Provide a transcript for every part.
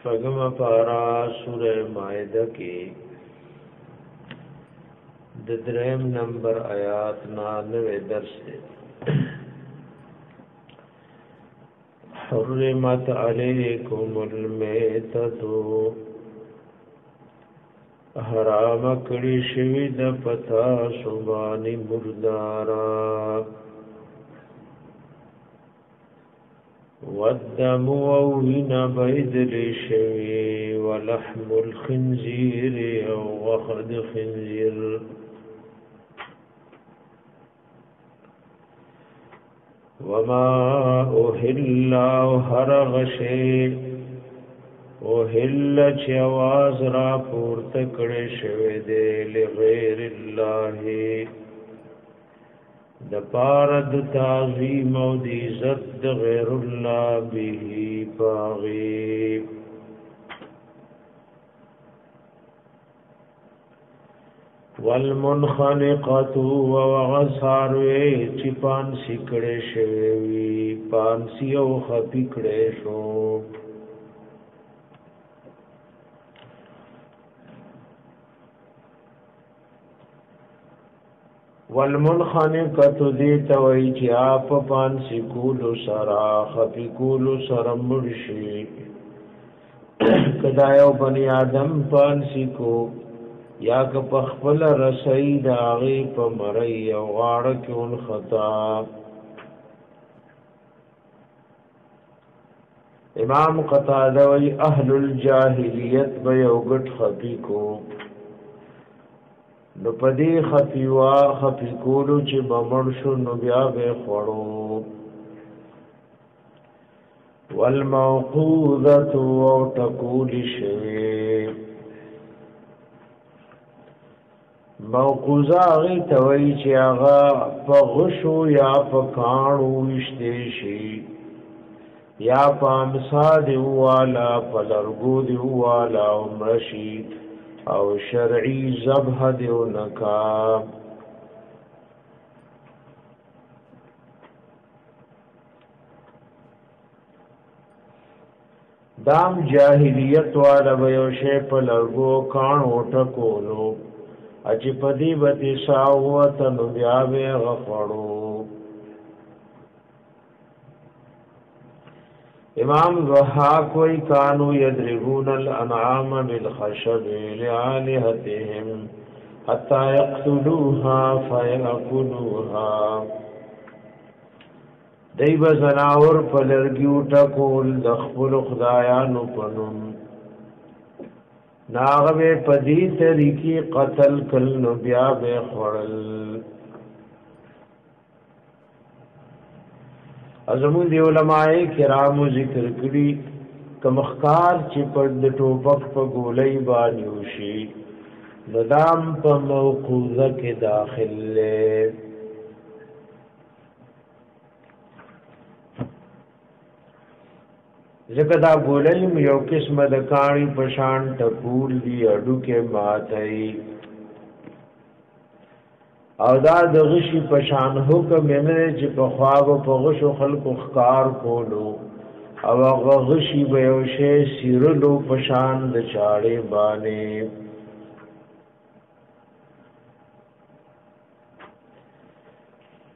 شپږم پارا سورہ مائده کې د دریم نمبر آیات 99 درس دی. حرمت علیکم المیتۃ حرام کړي شوی د پتا سبانی مردارا والدم ووهن بيدل شوي ولحم الخنزير او غخد خنزير وما أهل هرغ شيء أهل چواز را پورته کړي شوی دی لغیر الله د پارد تعظیم او د عزت غیر الله به پاغي. والمنخنقه وغصار چې پانسی کړي شوی پانسی او خپي کړي شو والمنخنقه دې توي چې اپ پانسی کولو سرا خپي کولو سره مرشي کدا یو بني آدم پانسی کو یا که پخپل رسئی داغی پا مری او غاڑک ان خطا. امام قتادہ وی اہل الجاہلیت بیو گٹ خفی کو نو پدی خفی کولو چی بمرشو نو بیا بے خوڑو. والموقوذت او تکول شوی موقوزه غي توي چې هغه په غشو یا په کانو وشته شي یا په امسا دی والا په لرګو دی والا عمرشي او شرعي ذبح دی نکا. دام جاهلیت والا ویو شی په لرګو کانو ټکولو اچی پدی بتی ساوت نو بیاوی غفړو. امام ضحاک وی کانو یدربون الانعام بالخشب لآلهتهم حتی یقتلوها فیأکلوها. دی بزناور پلرگیو ٹکول دخبل خدایانو پنم ناغبه پدی طریقی قتل کل نو بیا بے خوڑل. ازمون دی علماء کرامو ذکر کری کمخکار چی پر د ټوپک په گولی بانیوشی ندام په موقوزه کې داخل لے. ذکر دا گولیم یو قسم د کانی پشان ټکول دی اډو کې ماتای او دا د غشي پشان حکم نه چې په خواب په غشو خلق خکار کولو او غشي به یو شی سیرلو پشان د چاړې باندې.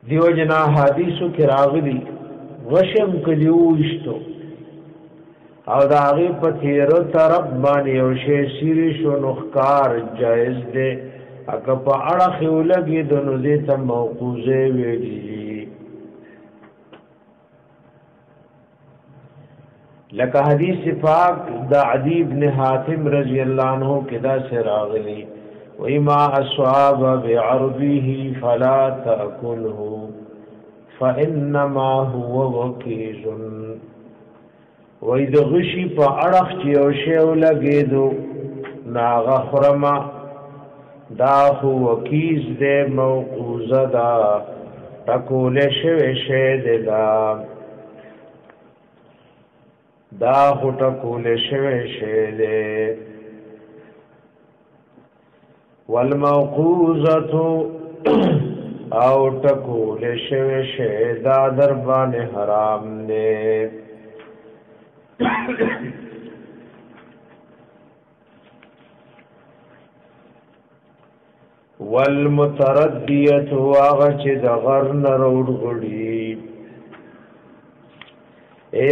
دیو جنا حدیثو کې راغلی غشم کلیوشتو او دا غي په تیرو طرف باندې یو شی سری شو نخکار جائز ده اګه په اړه خولګي د نو دې ته موقوزه ویلي لکه حدیث پاک د عدی ابن حاتم رضی الله عنه کدا سے راغلی وما اصحاب بعربه فلا تاكله فانما هو وكيز. وای د غشي په اړخ چې یو شی ولګېدو ناغه خرما دا خو وکیز دې موقوزه دا ټکول شوی شی دې دا خو ټکول شوی شی دې. والموقوزه او ټکول شوی شی دا در باندې حرام دی. والمتردیت واغه چې د غر نه روړغړي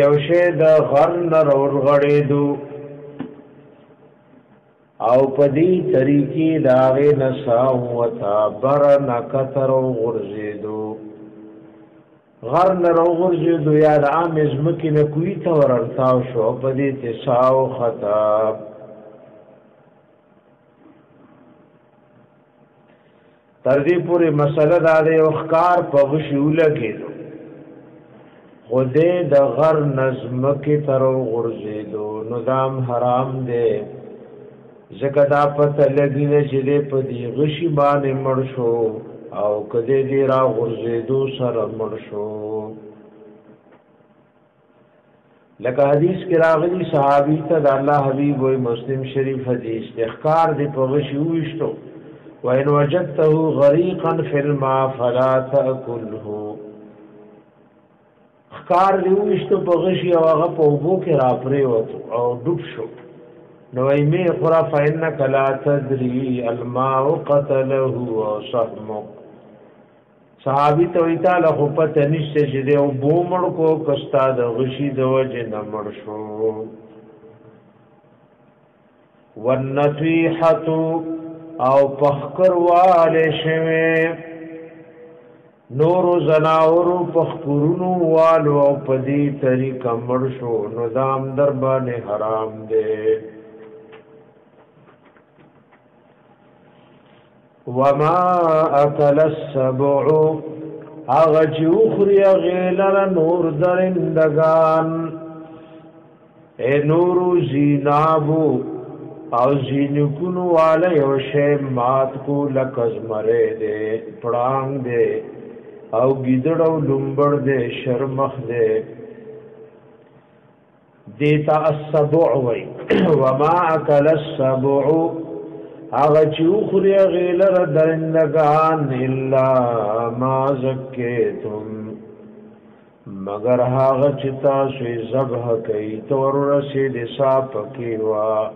یو شی د غر نه روړغړېدو او پدی طریقې داغه نساو وتا بر نکتر غرزیدو غر نرو غرزیدو یا د عام ازمکی نه کوی ته ورتاو شو پدی تساو خطاب تر دې پوری مسله دا د اخکار په غشوله کېدو خدای د غر نظمکی تر غرزیدو نو دام حرام دی زکه دا پته لګی نه چې دې په دې غشي باندې مړ شو او کده دې را غرزیدو سره مړ شو لکه حدیث کې راغلی صحابي ته د الله حبيب وي مسلم شریف حدیث اخکار دې په غشي وشتو وان وجدته غريقا في الماء فلا تاكله اخکار دې وشتو په غشي او هغه په وبو کې را پرې وته او ډوب شو نو ایمه خرا فإنك لا تدري الماء قتله وصحمه صحابي ته وی تعالی خو پته نشته چې دی او بومړ کو کستا د غشي د وجه نه مړ شو والنطيحه او پخکر واله شوه نور زناور پخکرونو والو او پدی طریقه مړ شو نو دام در باندې حرام دی وما اكل السبع اغج اخري غيلر نور درندگان اے نور زینابو او زینکونو والا یو شی مات کو لکز مره دے پڑانگ دے او گیدڑ او لمبڑ دے شرمخ دے دیتا السبع وی وما اكل السبع اغا چوخری غیلر درندگان الا ما زکیتم مگر هاغا چتا سوی زبح کئی تور رسید ساپ کیوا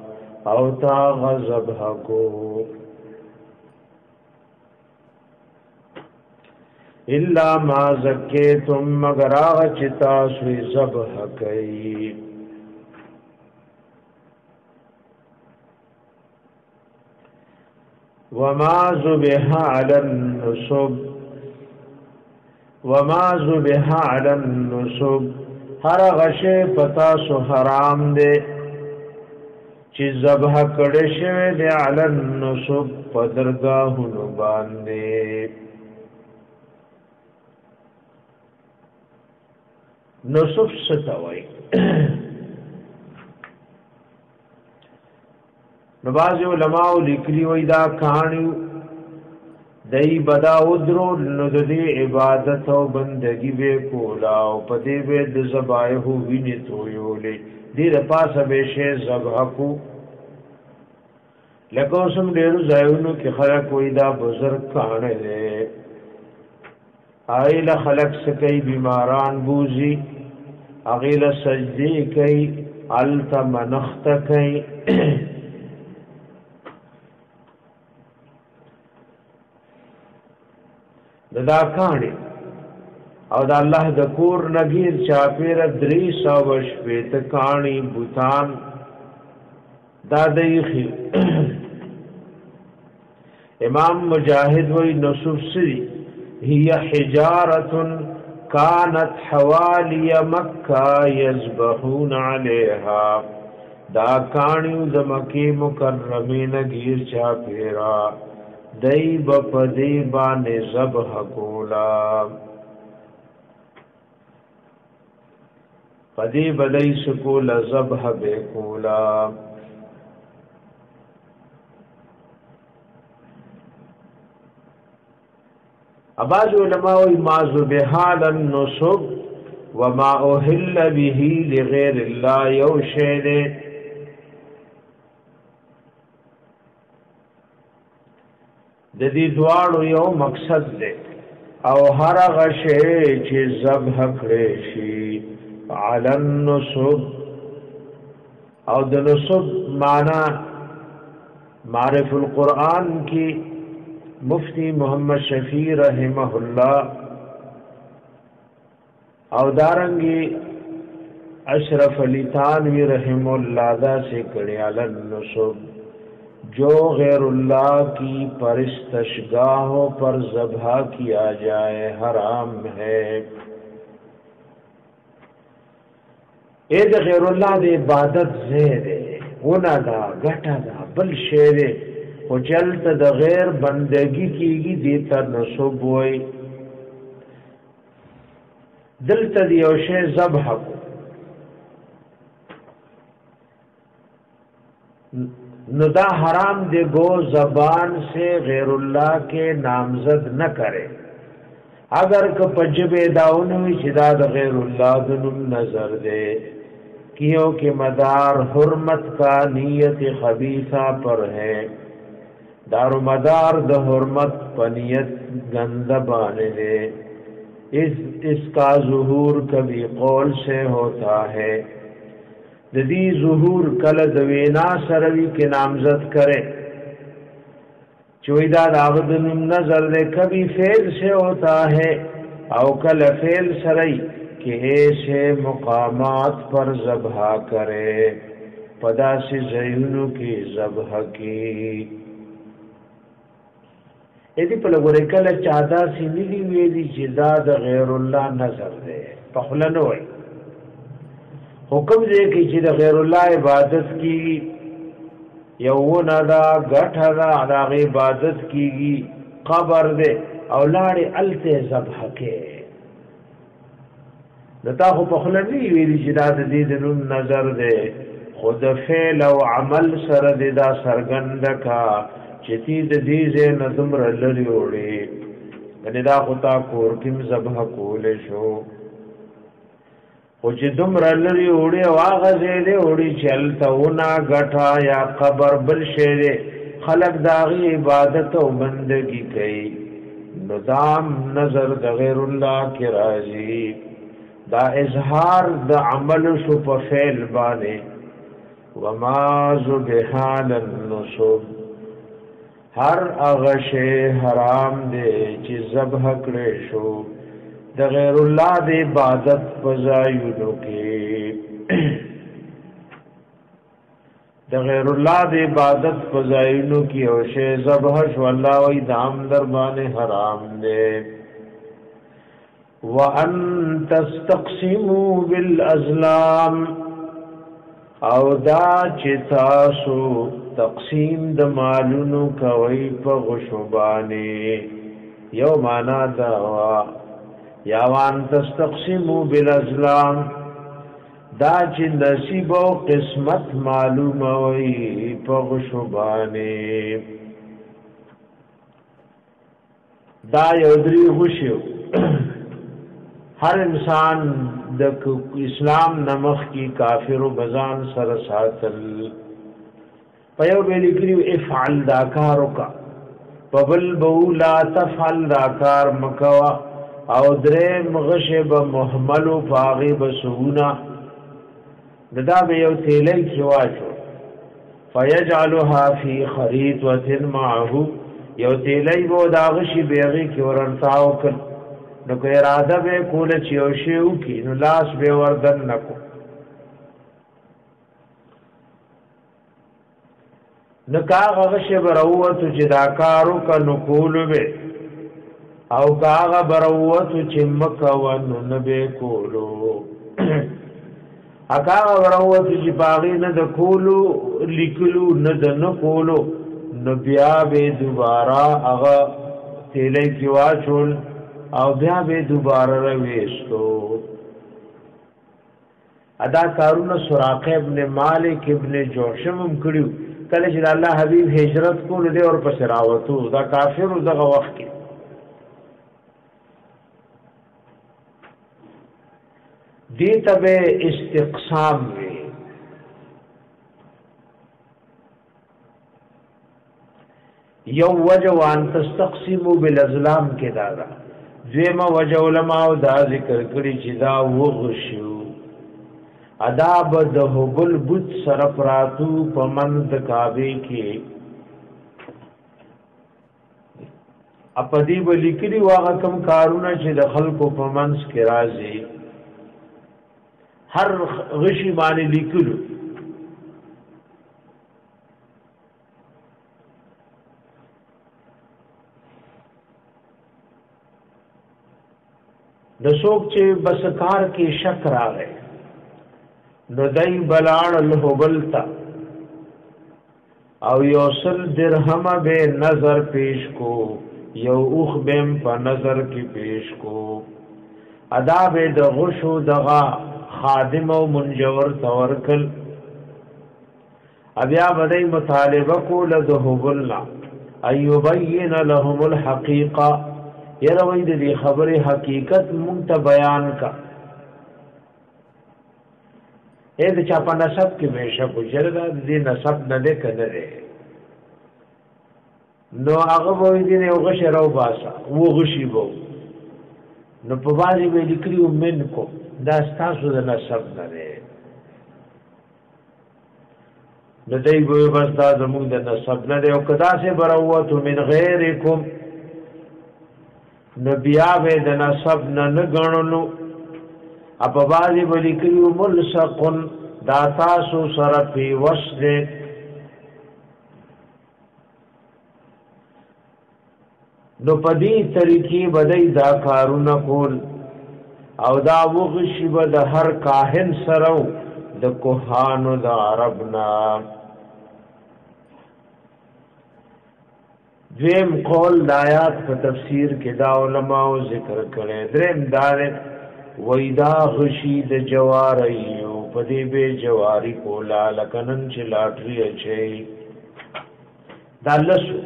او تاغا زبح کو الا ما زکیتم مگر آغا چتا سوی زبح کئی وما ذبح على النصب هر غشه پتا سو حرام دے چې ذبح کړه شوی دی علی النصب پدرګاهونو باندې نصب ستوي نو باز علماء لیکلی وای دا کہانیو دای بدا ودرو نو د دې عبادت او بندگی به کولا او پدې به د ذبایح ویني تویولې دې د پاسه به شی ذبح کو لکه اوسم ډېر ځایونو کې خلک وای دا بزرگ کہانه دې ایله خلق سکی بیماران بوزي اغیله سجدی کوي التمنخت کوي دا کانی او دا الله د کور نگیر چاپیر 300 شپیت کانی بوتان دا دیخی امام مجاہد وی نصف سری هي حجارة كانت حوالي مكة يذبحون عليها دا کانیو د مکی مکرمین گیر چاپیرا دای بپدی باندې ذبح کولا پدی بدای سکول ذبح به کولا اباظ علماء ما ذبح على النصب وما اهل به لغير الله يوشد د دې دواړو یو مقصد دی او هر غشی چې ذبح کړي شي علی النصب او د نصب معنا معرف القرآن کی مفتی محمد شفیع رحمه الله او دارنگی اشرف علی تانوی رحم اللہ دا سے کڑی علی النصب جو غیر اللہ کی پرستشگاہوں پر ذبح کیا جائے حرام ہے. اے دا غیر اللہ دے عبادت زیدے ونا دا گٹا دا بل شیرے و چلت دا غیر بندگی کیگی دیتا نصب ہوئی دلتا دیوشے ذبح کو ندا حرام دے گو زبان سے غیر اللہ کے نامزد نہ کرے اگر کہ پجب داؤنوی چدا دا غیر اللہ دنم نظر دے کیوں کہ مدار حرمت کا نیت خبیثہ پر ہے دار مدار دا حرمت پنیت گندہ بانے دے اس کا ظہور کبھی قول سے ہوتا ہے دی ظہور کل دوینا سروی کے نامزد کرے چویدہ داغدن نظر دے کبھی فیل سے ہوتا ہے او کل فیل سرئی کہ ایسے مقامات پر ذبح کرے پدا سے زیونوں کی ذبح کی ایدی پلگوری کل چادا سی نلی ویدی جدا دا غیر اللہ نظر دے پخلنوئی حکم دے کہ چې د غیر الله عبادت کی یو نه دا غټه دا د عبادت کیږي قبر دے اولاد الته ذبح کې دتا خو په خلنی ویلی چې دا د دې نوم نظر دے خود فعل او عمل سره دا سرګند کا چې دې د دې نظم رلری وړي کنه دا خطا کور کیم ذبح کول شو او چې دومره لري وړي واغزه دې وړي چلته ونا غټا یا قبر بل شی خلق داغي عبادت او بندگی کوي نظام نظر د غیر الله کی راضي دا اظهار د عمل شو په فعل باندې وما ذبحان النصب هر هغه شی حرام دی چې ذبح کړي شو د غیر الله د عبادت فزایونو کې د غیر الله د عبادت فزایونو کې او شی ذبح شو الله وی دام در باندې حرام دی وان تستقسموا بالازلام او دا چې تاسو تقسیم د مالونو کوي په غشوبانی یو معنا دا یا وان تستقسموا بالازلام دا چې نصیب او قسمت معلوم وي په غشوبانی دا یو درې غشو هر انسان د اسلام نمخ کی کافر و بزان سر ساتل پیو بیلی کریو افعل داکارو کا پبل بو لا تفعل داکار مکوا او درم غشب محملو فاغی بسونا ددا بیو تیلی کیواشو فیجعلها فی خریطوة معهو یو تیلی بو داغشی بیغی کی ورنتاو کن نو که اراده بے کول چیوشیو کی نو لاس بے وردن نکو نو کاغا غش بروتو چی داکارو کا نکولو بے او کاغا بروتو چی مکو نو بے کولو اکاغا بروتو چی باغی ند کولو لکلو ند نکولو نو بیا بے دوبارا اغا تیلی کیواشول او بیا به دوباره رويستو ادا کارونه سراقه ابن مالک ابن جوشم کړیو کله چې الله حبیب هجرت کول دي او پس راوتو دا کافر دغه وخت کې دي تبه استقسام وي یو وجوان تستقسموا بالازلام کې دادا دویمه وجه علماء دا ذکر کړي چې دا وغشو اداب د هبل بوت سره پراتو پمند کعبه کې اپدی ولیکلی واغه کم کارونه چې د خلکو په منځ کې راځي هر غشي باندې لیکلو د څوک چې بس کار کې شک راغی نو دای بلاړ الهبلتا او یوصل درهم به نظر پیش کو یو اوخ بهم په نظر کې پیش کو ادا به د غشو دغه خادم او منجور تورکل بیا بدای مطالبه کو لذهبلنا ايبين لهم الحقيقه یروي د خبره حقیقت مونږ ته بیان کا اې د چا په نسب کې مېشه کو جردا دې نسب نه ده کنه نو هغه وې دې یو غش راو باسا وو غشي وو نو په باندې وې لیکلو من کو دا ستاسو د نسب نه ده نو دې وې بس دا زموږ د نسب نه ده او کدا سے بروت من غیرکم نو بیا به د نسب نه غنلو اپ باندې ولیکلو ملصقن دا تاسو سره په وسد نو پدی طریقې بدای دا کارونه کول او دا وغشی به د هر کاهن سره د کوهانو د عربنا دویم قول د آیات په تفسیر کې دا علماء ذکر کړي دریم دار وېدا غشی د جواریو پدې به جواری کولا لکنن چې لاټري اچي دا لسو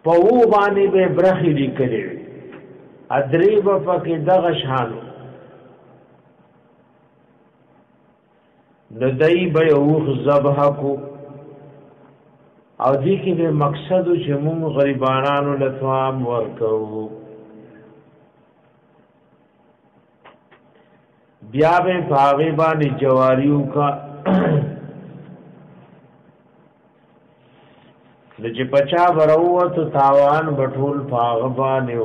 په و باندې به برخي لیکلي ادریب پکې دغه شانو ندای به اوخ ذبح کو او دې کې به مقصد چې موږ غریبانو لثوام ورکو بیا به باغی باندې جواریو کا د چې پچا وروت تاوان بټول باغ باندې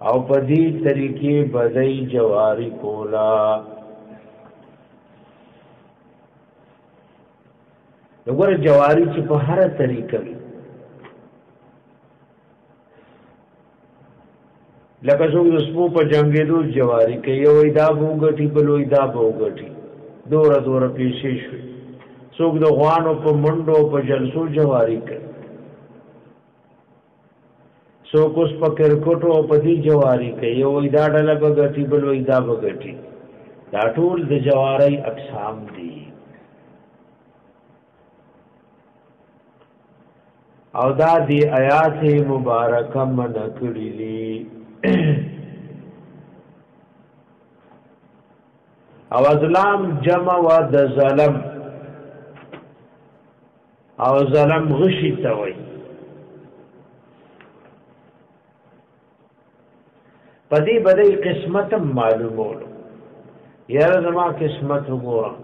او په دې طریقې بدای جواری کولا وګوره جواری چې په هر طریقه لکه څنګه د سپو په جنگېدو جواری کوي یو ایدا بوګټي بل ایدا بوګټي دور پیښې شوي څوک د غوانو په منډو په جلسو جواری کوي څوک اوس په کرکټو په دې جواری کوي یو ایدا ډله بوګټي بل ایدا بوګټي دا ټول د جواری اقسام دي او دا دی آیات مبارکه من کړی دي او ظلم جمع و د ظلم او ظلم غشی توي پدی بدی قسمت معلومولو یاره زما قسمت وګورم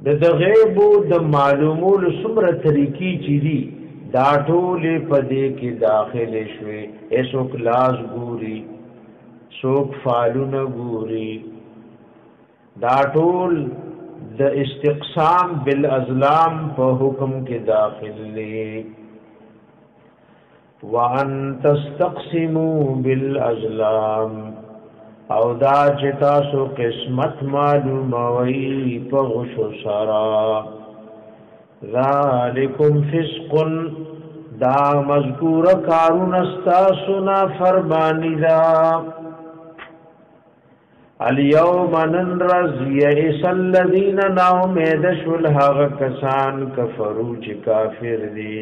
د غیب د معلومولو څومره طریقې چي دي دا ټول په دې کې داخل شوي ایسو کلاس ګوري څوک فالونه ګوري دا ټول د استقسام بالازلام په حکم کې داخل دي وان تستقسموا بالازلام او دا چې تاسو قسمت معلومه وي په غشو سرا ذالکم فسق دا مذکور کارون استاسنا فرمانی دا الیوم ننرز یئس الذین ناامید شل هغ کسان کفرو چې کافر دی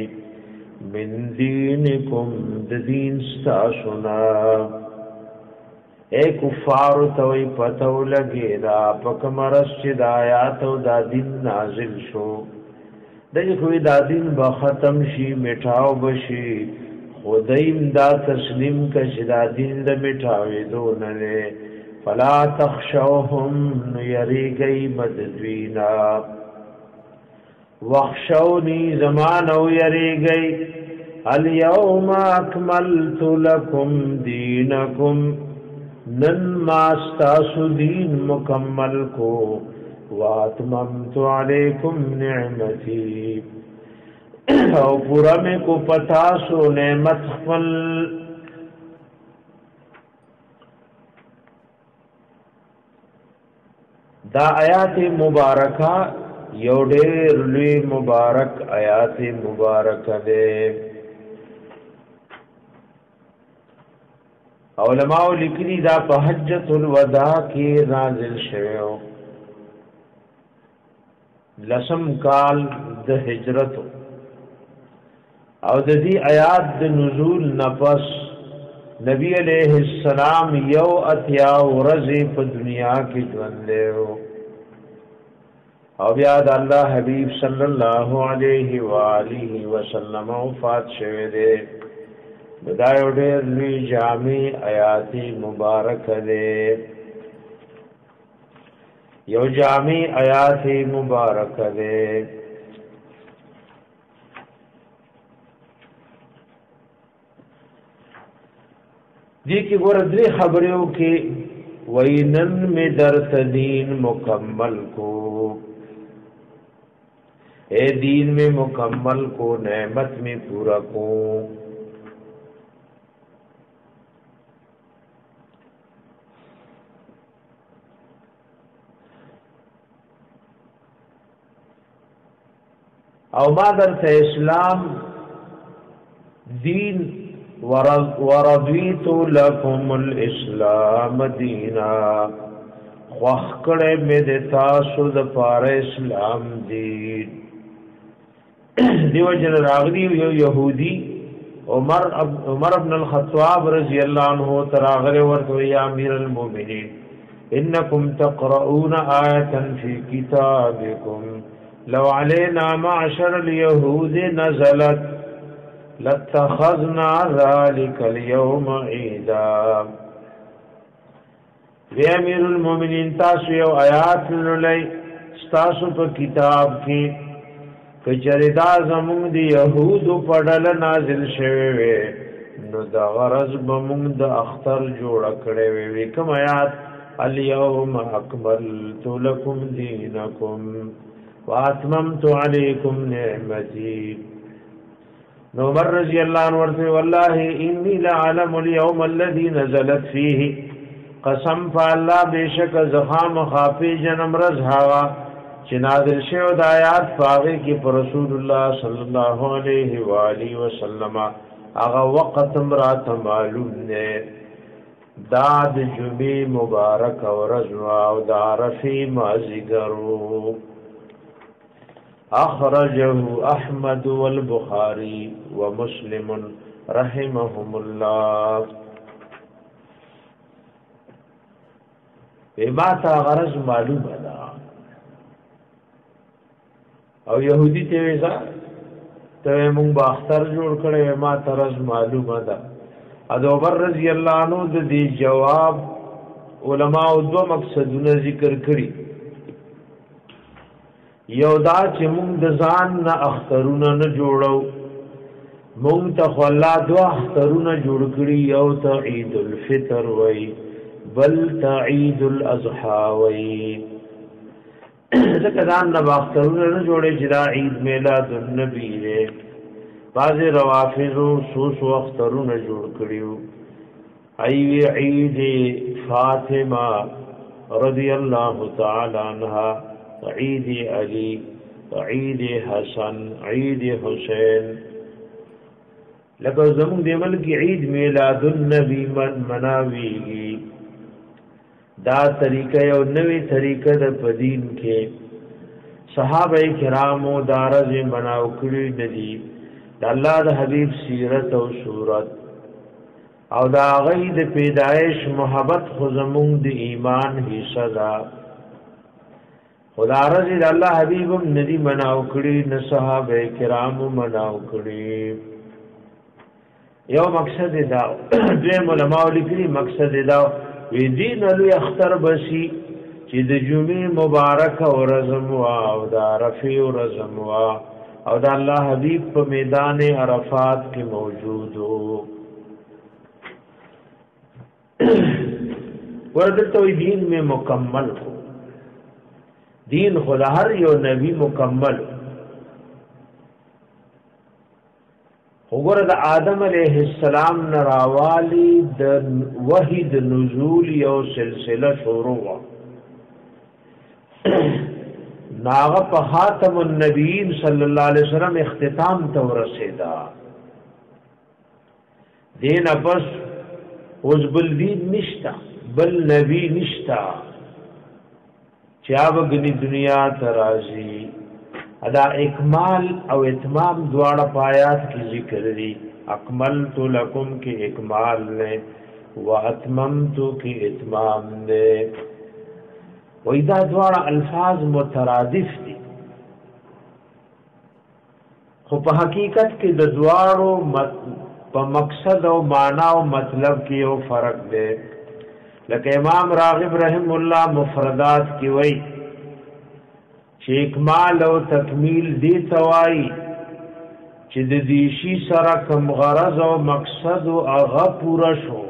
من دینکم د دین استاسنا اے کفار توي پتو لګي دا پکمرس چې د آیات او د دین نازل شو دغه خو د دین به ختم شي میټاو بشي خدایم دا تسلیم کړي دا دین د میټاوي دونه فلا تخشوهم یریگئی مددوینا وخشونی زمانو یریگئی الیوم اکملت لکم دینکم نن ماستاسو دین مکمل کو واتممت علیکم نعمتی او پورا میں کو پتاسو نعمت خپل دا آیات مبارکہ یو ډېر لوی مبارک آیات مبارک ده علماء لیکلي دا په حجۃ الوداع کې نازل شوه لسم کال د هجرت او د دې آیات د نزول نفس نبی علیہ السلام یو اتیا ورځې په دنیا کې ژوند له او بیا د الله حبیب صلی الله علیه و آله وسلم وفات شوه دی دا یو ډېر لوی جامع آیات مبارک ده یو جامع آیات مبارک ده دی کی ګور درې خبرو کې وینن می درت دین مکمل کو اے دین میں مکمل کو نعمت میں پورا کو او ما درت اسلام دین ورضیت لکم الاسلام دینا خوخکڑے میں دیتا سود پار اسلام دین دیو جن راغلی یو یہودی عمر ابن الخطاب رضی اللہ عنہ تراغل ورطو یا امیر المومنین انکم تقرؤون آیتا فی کتابکم لو علینا معشر اليهود نزلت لاتخذنا ذلك اليوم عیدا وی امیر المومنین تاسو یو آیات للی ستاسو پا کتاب کی کچریدا زمون دی یهودو پڑل نازل شوی نو دا غرض بمون د اختر جوړ کړي وی کوم آیات الیوم اکملت لکم دینکم واتممت علیکم نعمتی نو عمر رضی اللہ عنہ ورته والله انی لعلم اليوم الذي نزلت فيه قسم فالله بیشک زخام خافی جنم رزها چې نازل شوی د آیات پاغه کې پر رسول الله صلی الله علیه و آله وسلم هغه وخت مرات معلوم نه داد جمعه مبارک او رضوا او د عرفه مازیګرو اخرجه احمد والبخاری ومسلم رحمهم الله بما تا غرض معلوم ده او يهودي ته ویزا ته مونږ باختر جوړ کړي ما ترز معلومه ده ابو بکر رضی الله عنه د دې جواب علما او دو مقصدونه ذکر کړي یو دا چې مونږ د ځان نه اخترونه نه جوړو مونږ ته الله دوا اخترونه جوړ کړي یو ته عید الفطر وای بل ته عید الاضحى وای ځکه ځان نه اخترونه نه جوړي چې دا عید میلاد النبی دی بعض روافضو سوس اخترونه جوړ کړیو ای عید فاطمه رضی الله تعالی عنها عید علی عید حسن عید حسین لکه زمون دی ملک عید میلاد النبی مناویږي دا طریقه یو نوې طریقه د پدین کې صحابه کرامو دارز بناو کړی ندي د الله د حبیب سیرت او صورت او دا غي د پیدایش محبت خو زمون د ایمان حصہ ده خدا رضی الله حبیبم ندی بناو کړی نه صحابه کرامو بناو کړی یو مقصد دا دوی علماء لیکلي مقصد دا وی دین لوی اختر بسی چې د جمعې مبارک ورځم وا او د عرفه ورځم وا او د الله حبیب په میدان عرفات کې موجود وو. ورته دین میں مکمل ہو، دین خدا ہر یو نبی مکمل. وګوره د آدم علیہ السلام نراوالی د وحی د نزول یو سلسله شروع وا ناغه په خاتم النبیین صلی الله علیه وسلم اختتام ته ورسیدا. دین پس اوس بل دین نشتا، بل نبی نشتا چا وګنی دنیا ترازی. ادا اکمال او اتمام دواړه پایات کی ذکر دی. اکملت لکم کی اکمال نے و اتممت کی اتمام نے. و اذا دواړه الفاظ مترادف دي خو په حقیقت کې د دواړو په مقصد او معنا او مطلب کې یو فرق دی. لکه امام راغب رحم الله مفردات کی وای چې اکمال او تکمیل دی توای چې د دې شی سره کوم غرض او مقصد او هغه پورا شو،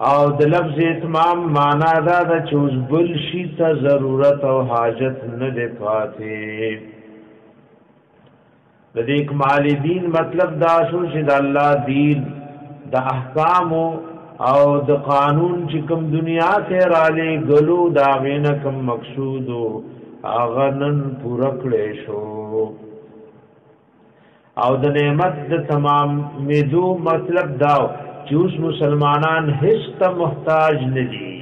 او د لفظ اتمام معنا دا د چوز بل شی ته ضرورت او حاجت نه دی پاتې. د دې اکمال دین مطلب دا شو چې د الله دین د احکام او د قانون چې کوم دنیا ته را لېږلو دا غینه کوم مقصود هغه نن پوره کړی شو، او د نعمت د تمام میدو مطلب دا چې اوس مسلمانان هیڅ ته محتاج نه دي.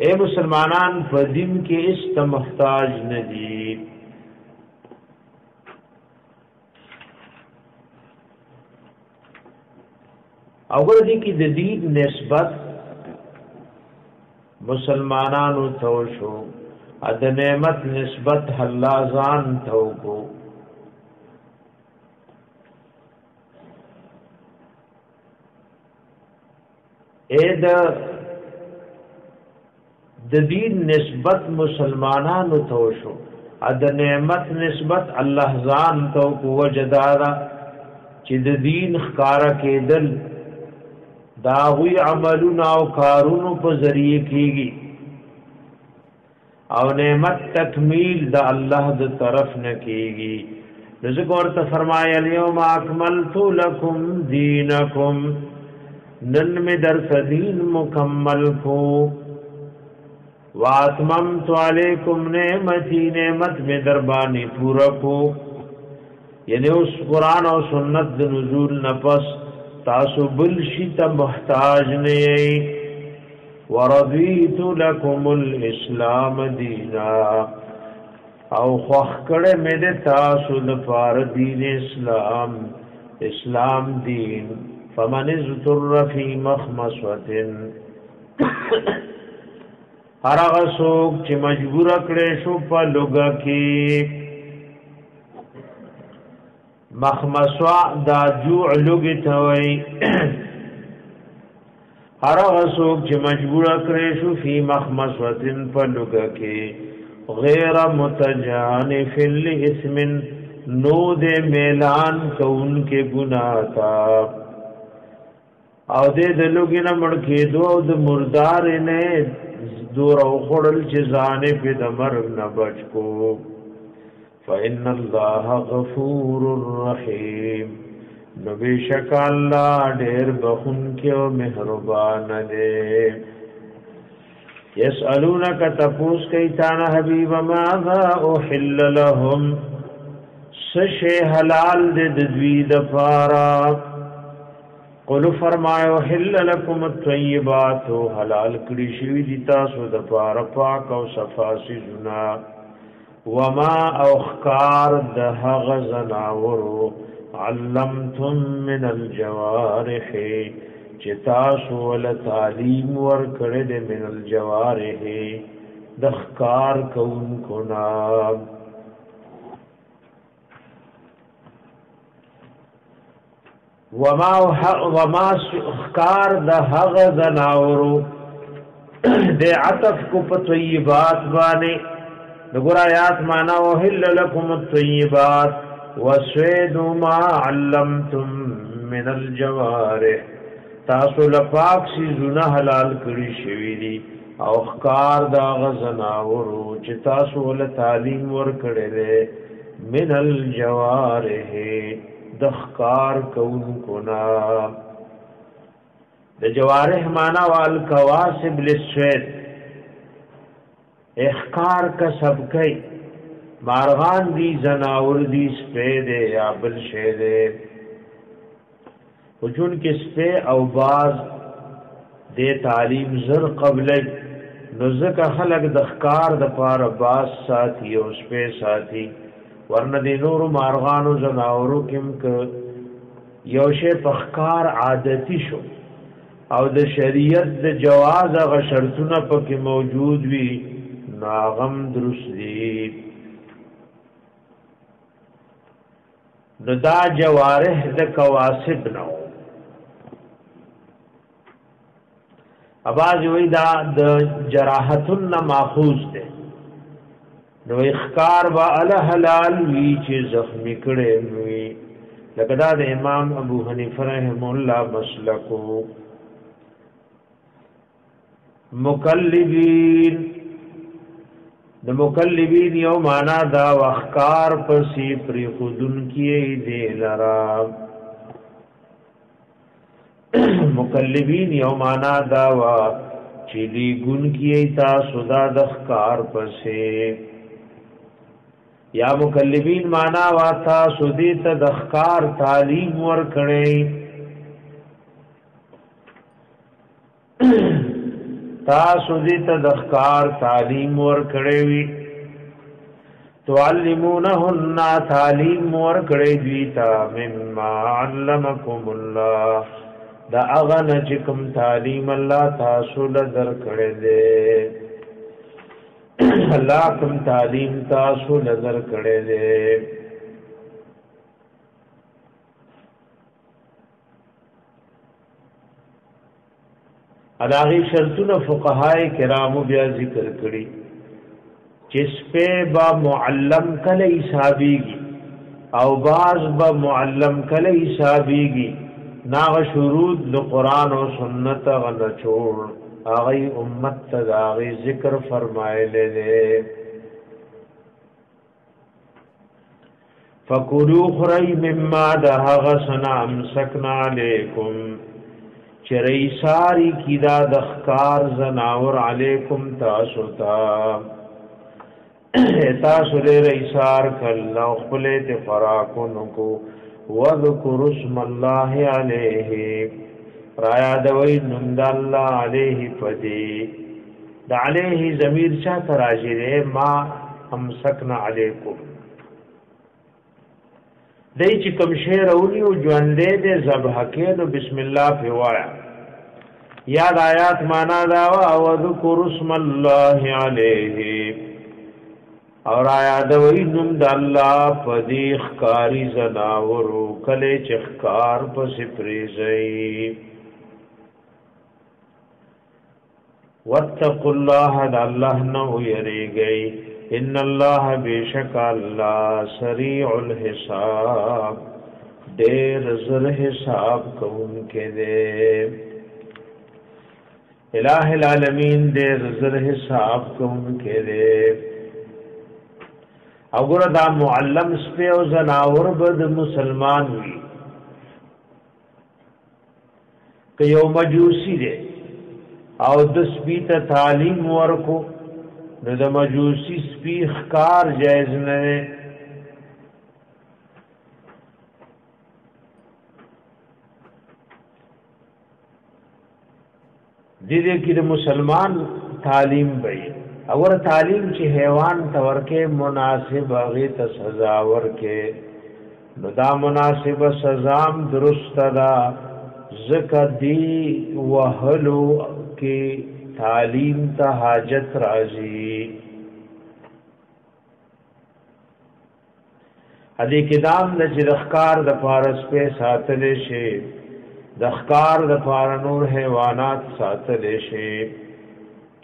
اے مسلمانان په دین کې هیڅ ته محتاج نه دي. او ګورې کې د دین نسبت مسلمانانو ته شو، د نعمت نسبت الله ځان ته وکړو. اے د دین نسبت مسلمانانو ته شو، د نعمت نسبت الله ځان ته وکړو. وجدارا چې د دین ښکارا کېدل دا وی عملونه او کارونو په ذریعہ کیږي، او نعمت تکمیل د الله د طرف نه کیږي. رزق ورته فرمایا الیوم اکملت لکم دینکم، نن میں در دین مکمل کو، واتممت علیکم نعمتی، نعمت میں دربانی پورا کو. یعنی اس قرآن او سنت د نزول نفس تاسو بل شي ته محتاج نه یې. ورضیت لکم الاسلام دینا، او خوخ کړه مې د تاسو د پار دین اسلام، اسلام دین. فمن اضطر فی مخمصة، هر هغه څوک چې مجبور کړي شو په لوګه کې. مخمصه دا جوع لوګي ته وای. هر هغه څوک چې مجبور کړي شو فی مخمصة په لوګه کې، غیر متجانف الاثم، نو دې میلان کون کې ګناه تا، او دې د لوګي نه مړ کېدو او د مردار نه دور او خړل چې ځانې په د مرګ نه بچ کو. فإن الله غفور رحیم، نو بشک الله ډېر بخښونکی او مهربان دی. یسألونک تپوس کوي تانا حبیب ماذا احل لهم، سشی حلال دې د دوی دپاره. قل فرمایو حل لکم الطیبات، حلال کړي شوي دي تاسو دپاره پاک او صفا څیزونه. وما اوخکار د هغه زناورو علمتم من الجوارح، چې تاسو ول تعلیم ور کړی د من الجوارح د ښکار کوونکو نه. وما خکار د هغ زناورو د عطف کو په طیبات باندې دغه آیات معنا وحل لكم الطيبات وصيد ما علمتم من الجوارح تاسو لپاک سی زونه حلال کړی شوی دي او خکار دا غزناورو چې تاسو ول تعلیم ور کړی من الجوارح د خکار کون کنا د جوارح معنا وال کواسب للسوید اخکار کا سب کئی مارغان دی زناور دی سپے دے یا بل شے دے وچون کے سپے او باز دے تعلیم زر قبلی نزک خلق دخکار دپار باز ساتھی او سپے ساتھی ورنہ دی نور مارغانو زناورو کم که یوشے پخکار عادتی شو او د شریعت د جواز غ شرطونه پکې موجود وي ناغم درست دی دا جوارح د کواسب نو اواز وی دا د جراحتن ماخوذ ده نو اخکار با ال حلال وی چې زخمی کړي وی لکه دا د امام ابو حنیفه رحم الله مسلکو مکلبین د مکلبین یو معنا دا وخکار پسی پری خودن کیه دی لرا مکلبین یو معنا دا وا چلی ګون کیه تا سودا د خکار پسې یا مکلبین معنا وا تا سودی ته د خکار تعلیم ور کړي تاسو دې ته د ښکار تعلیم ور کړی وي تعلمونهن تعلیم ور کړی دوی ته مما علمکم الله دا هغه نه چې کوم تعلیم الله تاسو له در کړی دی الله کوم تعلیم تاسو له در کړی دی اداغی شرطونه فقهای کرامو بیا ذکر کړي چې سپه با معلم کله حسابيږي او باز با معلم کله حسابيږي ناغ شروط د قران او سنت غل چور اغه امت تداغی ذکر فرمایله دي فکلوا خری مما ده غسنا امسکنا علیکم چرئی ساری کی دا دخکار زناور علیکم تاسو تا تاسو دے ریسار کلا اخبلیت فراکنکو وذکر اسم اللہ علیہ رایا دوئی نمد اللہ علیہ پدی دا علیہ ضمیر چا تراجی دے ما امسکنا علیکم دی چې کوم شی راونی او ژوندې دې ذبح کړو بسم الله په وایا یاد آیات معنا دا او ذکر اسم الله علیه اور آیات وی نوم د الله په دې ښکاری زناورو کله چې ښکار په سپریږي واتقوا الله د الله نو یریږي ان الله بیشک الله سریع الحساب دیر زر حساب کون کے دے الہ العالمین دیر زر حساب کون کے دے اگر دا معلم سپے و زناور بد مسلمان ہوئی کہ یو مجوسی دے او دس بیت تعلیم ورکو نو د مجوسی سپی خکار جایز نه دې کې د مسلمان تعلیم وي اور تعلیم چې حیوان تورکه مناسب هغه ته سزا ورکه نو دا مناسب سزا درست ده زکه دی وهلو کې تعلیم ته حاجت راځي ادي کدام د چې د ښکار د پارس په ساتل شي د ښکار د پار نور حیوانات ساتل شي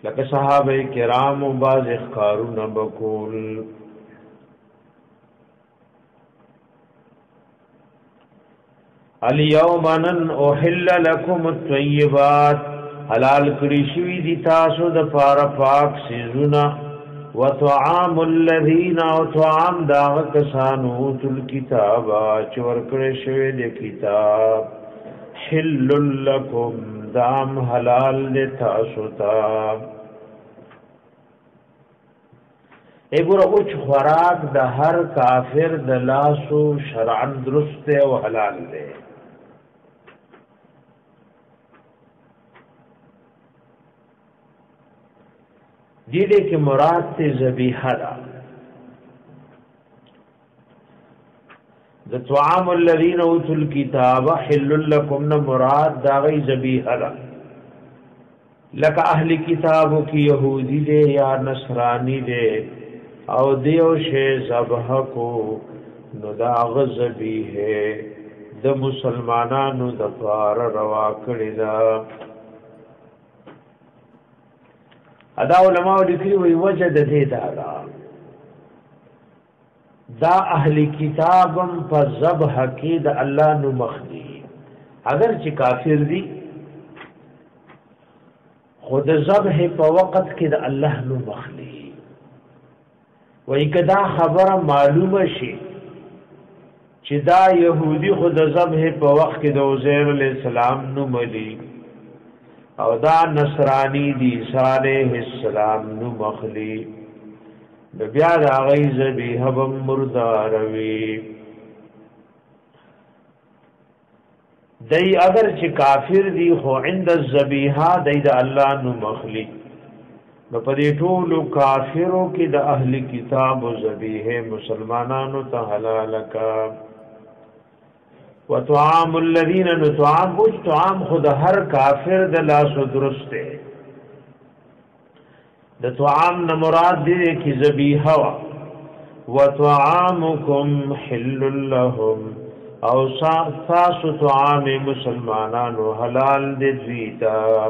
لکه صحابه کرام او باز ښکارونه بکول الیوم ان احل لكم الطیبات حلال کړی شوی دي تاسو د پار پاک سيزونه وطعام الذين وطعام دا کسانو تل کتاب چور کړی شوی د کتاب حل لكم دام حلال د تاسو ته ایګور اوچ خوراک د هر کافر د لاسو شرعاً درست او حلال دی دیده که مراد تی ذبیحه دا د طعام الذین اوتوا الكتاب حل لكم نه مراد دا غي ذبیحه دا لکه اهل کتابو کی یهودی دے یا نصرانی دے او دیو شی ذبح کو نو دا غذبیحه د مسلمانانو د پار روا کړی دا ادا علماء لیکلي وي وجه د دې دا اهل کتابم په ذبح کې د الله نو مخدي اگر چې کافر دي خود ذبح په وخت کې د الله نو مخدي وای کدا خبره معلومه شي چې دا يهودي خود ذبح په وخت کې د عزير عليه السلام نو ملي او دا نصرانی دی صالح السلام نو مخلی بیا دا غی ذبیحه بم مرداروی دی اگر چې کافر دی خو عند الذبیحه دی دا الله نو مخلی نو پدې ټولو کافرو کې د اهل کتاب او ذبیحه مسلمانانو ته حلال کا وطعام الذين نطعام طعام خود هر کافر د لاسو درسته د طعام نه مراد دې کی ذبیحه وطعامکم حل لهم او ساس طعام مسلمانانو حلال دې دیتا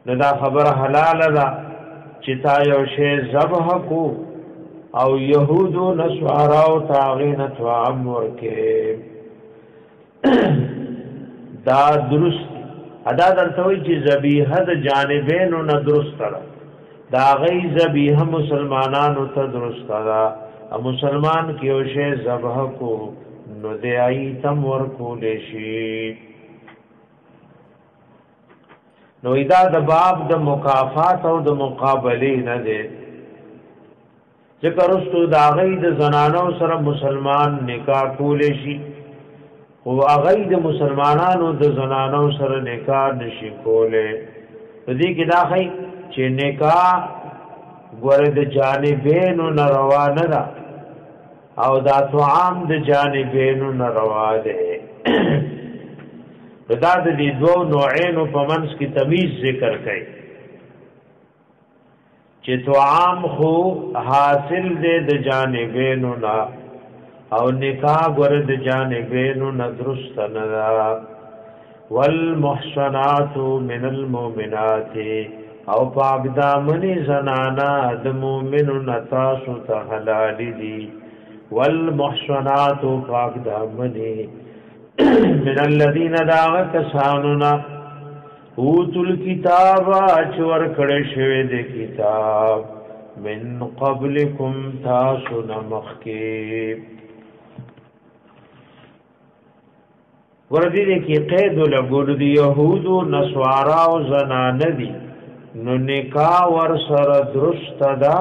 نو دا خبر حلال ده چې تا یو شی ذبح کو او يهودو نصاراو تاغین طعام ورکه دا درست ادا درته وی چې ذبیحه د جانبینو نه درست ده دا غي ذبیحه مسلمانانو ته درست ده مسلمان کیو شی ذبح کو نو دی ایتم ورکول شي نو ادا د باب د مکافات او د مقابله نه ده ذکر واستو دا غي د زنانو سره مسلمان نکاح کول شي او هغه د مسلمانانو د زنانو سره نکاح نشي کوله دې کې دا خی چې نکاح ګوره د جانبینو ناروا نه ده او دا طعام د جانبینو ناروا ده دا د دې دوه نوعینو په منځ کې تمیز ذکر کړي چې طعام خو حاصل ده د جانبینو نه او نکاح ورد جانبینو ندرست ندا والمحصنات من المؤمنات او پاک دامنی زنانا د مؤمنو نتاسو ته حلال دي والمحصنات پاک دامنی من الذين داغ کسانونا اوتل کتاب چور کړه شوی د کتاب من قبلکم تاسو نمخکی وردی دې کې قید لګور دی يهود او نصارا او زنان دي نو نکاح ور سره درست ده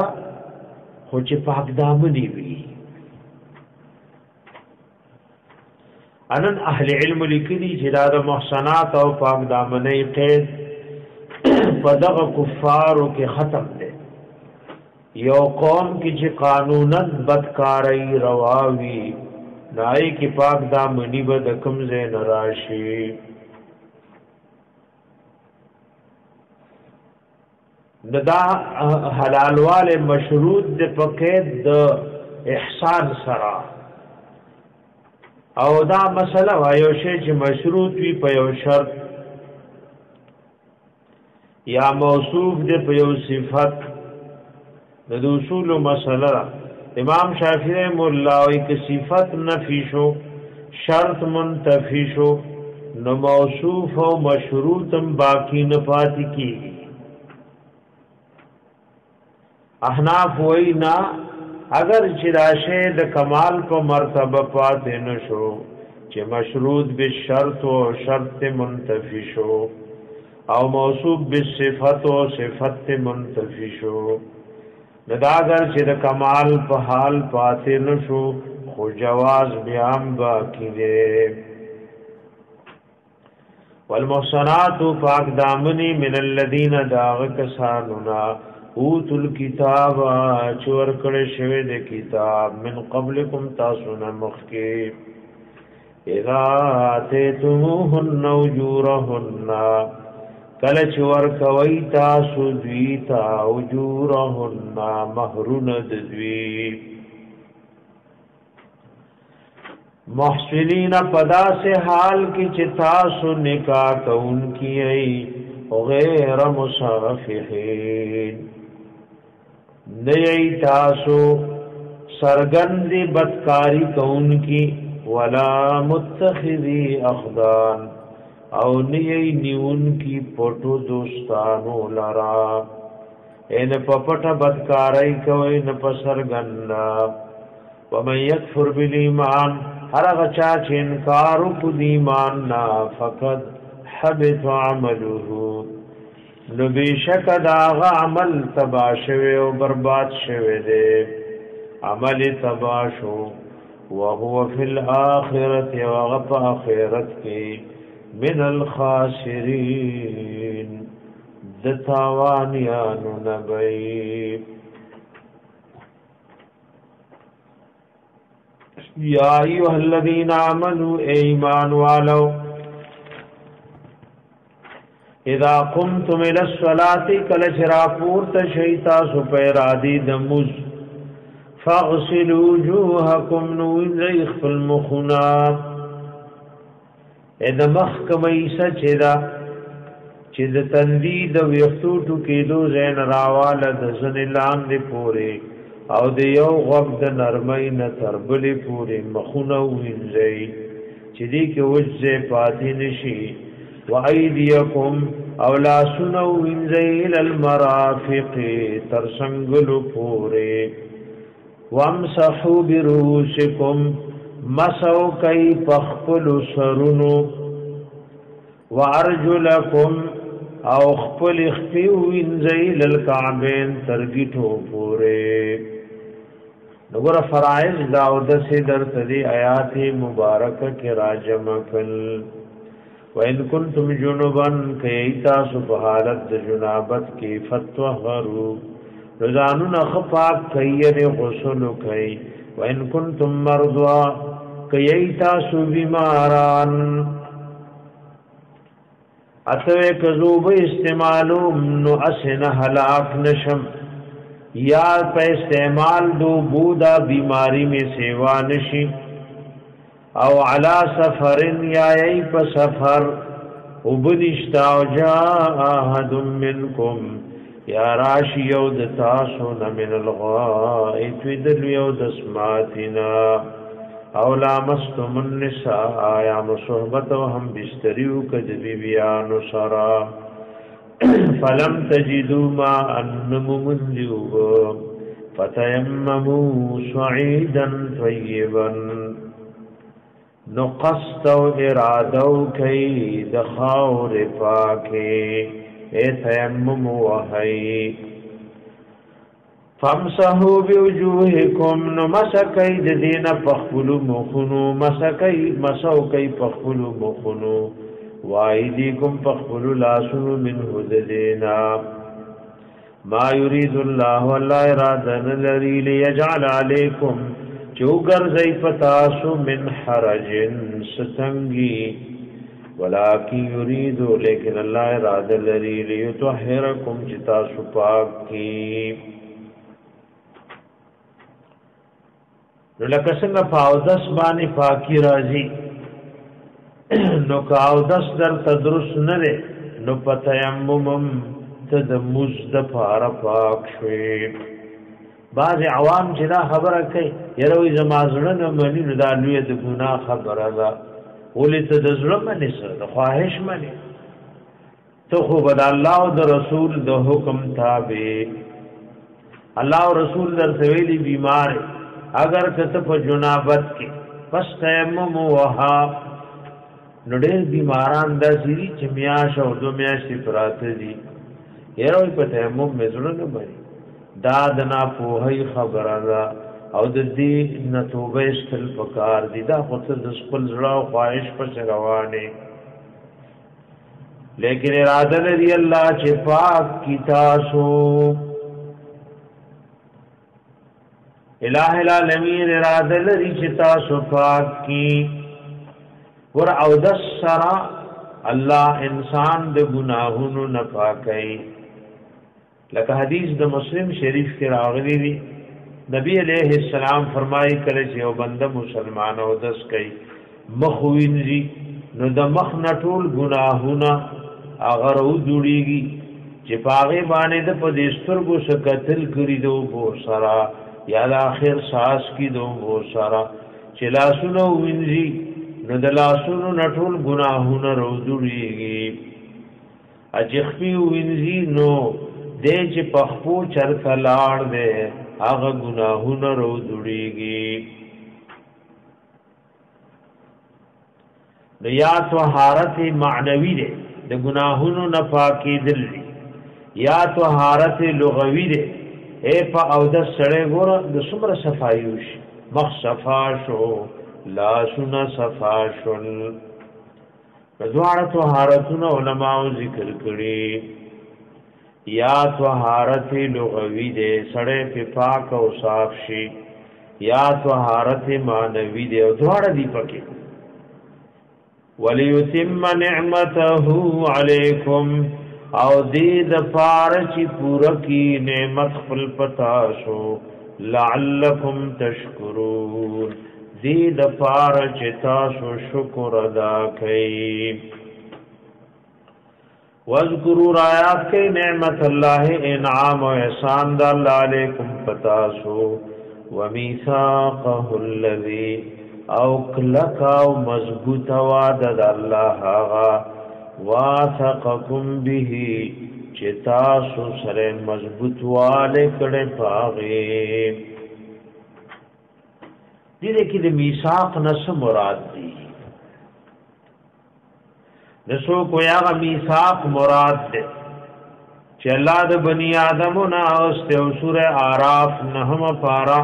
خو چې پاک دامنی وي انن اهل علم لیکلي چې دا د محصنات او پاک دامنی قید په دغه کفارو کې ختم دي یو قوم کې چې قانونا بدکاری رواوي نای کی پاک دامنی به د کوم ځای نراشي دا حلال والے مشروط د پکې د احسان سره او دا مسله وایو شی چې مشروط وي په یو شرط یا موصوف دی په یو صفت د اصول مسله امام شافعی مولا وی که صفت نفی شو شرط منتفی شو نو موصوف او مشروطم باقی نه پاتې کیږي احناف وینا اگر چې راشه د کمال په مرتبه پاتې نشو چې مشروط بالشرط او شرط منتفی شو او موصوف بالصفت او صفت منتفی شو ندا اگر چې د کمال په حال پاتې نشو خو جواز بیا هم باقی دی والمحصنات پاک دامنی من الذین داغ کسانونا اوتو الكتاب چور کڑے شوی دے کتاب من قبلکم تاسونا مخی اذا آتیتموهن اجورهن کل چور کوئی تاسو دویتا اجورهن مہرون دوی محسنین پدا سے حال کی چتاسو نکاح کون کی ای غیر مصافحین نئی تاسو سرگندی بدکاری کون کی ولا متخذی اخدان او نئی نیون کی پٹو دوستانو لرا این پپٹ بدکاری کوئی نپسرگننا ومن یکفر بالایمان ہر غچا چه انکارو کو دیمان نا فقد حبت عمله نو بیشک داغا عمل تبا شوه و برباد شوه دے عمل تبا شو وهو فی الاخرت وغف آخرت کی من الخاسرین دتاوانیانو نبیب یا ایوہ الذین آمنوا ایمان والو اذا قمتم الى الصلاة کل شراپور تشیطا سپیرادی دموز فاغسلوا وجوهکم نوین ریخ المخنا اذا مخکم ایسا چید تندید ویختوٹو کیدو زین راوالا دزن لاند پورے او د یو غب د نرمۍ نه تربلې پورې مخونه وینځي چې دې کې وجه پاتې نشي و ايديكم او لا سنو وینځي ال المرافق تر څنګلو پورې وامسحوا برؤوسكم مسو کوي پخپل سرونو وارجلكم او خپل خپي وینځي للكعبين ترګټو پورې نګور فرائض داود سے در تدی آیات مبارکہ کے راجم کل وَإِن كُنتُمْ جُنُبًا كَيْتَا سُبْحَالَتْ جُنَابَتْ کی فَتْوَهَرُوا رضانون خفاق کئیر غسل کئی وَإِن كُنتُمْ مَرْضَى كَيْتَا سُبِمَارَان اتوے کذوب استعمالو نو اسن ہلاک نشم یا پہ استعمال دو بودا بیماری میں سیوا نشی او علا سفرن یا ای پا سفر وبنشتا و جاء احد منکم یا راشی یود تاسون من الغائط ودل یود اسماتنا او لامستم النساء یا مصحبت و ہم بستریو کجبی بیانو سرا فلم تجدوا ما انممندیو فتیمموا سعیدا طیبا نقصتو ارادو کی دخاور پاکی اے تیمم وحی فامسحوا بوجوهکم نمسکی دین پخبلو مخنو مسو کی پخبلو مخنو وایدیکم پخبلو لاسنو منه ددینا ما یرید اللہ واللہ ارادن لری لیجعل علیکم چوگر زی پتاسو من حرجن ستنگی ولیکی یریدو لیکن اللہ ارادن لری لیتوحرکم چتاسو پاک کی نو لکه څنګه په اودس باندې پاکي راځي نو که اودس در تدرس نه ده نو په تیمم ته د مزد پاره پاک شوي. بعض عوام چې دا خبره کوي یره وي زما زړه نه مني نو دا لوی د ګناه خبره ده. ولې ته د زړه منې سره د خواهش منې؟ ته خو به د الله او د رسول د حکم تابع. الله او رسول درته ویلي بیمار اگر که ته په جنابت کې پس تیمم وها نو ډېر بیماران داسې دي چې میاشت او 2 میاشتې پراته دي یره وي په تیمم مې زړه نه مني. دا د ناپوهۍ خبره ده او د دې نه توبه ایستل پکار دي. دا خو ته د خپل زړه او خواهش پسې روانې لیکن اراده لري الله چې پاک کی تاسو. الہ العالمین اراده لري چې تاسو پاک کی ور او د سرا الله انسان د گناهونو نه پاکي. لکه حدیث د مسلم شریف کې راغلی دی نبی علیہ السلام فرمایي کله چې یو بنده مسلمان او دس کوي مخ وینځي نو د مخ نټول گناهونه اگر او جوړيږي چې پاغه باندې د پدېسترګو سکتل کړی دو بو سرا یا د اخر ساس کی دو بو سرا چې لاسونو وینځي نو د لاسونو نټول گناهونه روزوړيږي. اجخفي وینځي نو دې چې پخپو چرته لاړ دې هغه گناهونه روزوړيږي. د یا طهارت معنوي ده د گناهونو نه پاکي دل دي یا طهارت لغوي ده اے په او د سړې ګور د څومره صفایوش مخ صفا شو لا سنا صفا شل. دواره طهارتونه علماء ذکر کړي یا طهارت لغوي ده سړې په پاک او صاف شي یا طهارت معنوي ده دواره دی پکې. وَلِيُتِمَّ نِعْمَتَهُ عَلَيْكُمْ او دې د پاره چې پوره کی نعمت خپل پتا شو لعلکم تشکرون دې د پاره چې تاسو شکر ادا کړئ. واذکروا آیات کې نعمت الله انعام او احسان د الله علیکم پتا شو ومیثاقه الذی او کلک او مضبوط وعده د الله هغه واثقکم به چې تاسو سره مضبوط والے کړه پاغه. دې کې د میثاق نس مراد دي نسو کو یا میثاق مراد ده چې الله د بنی آدمو نه اوسته او سوره اعراف نهم پارا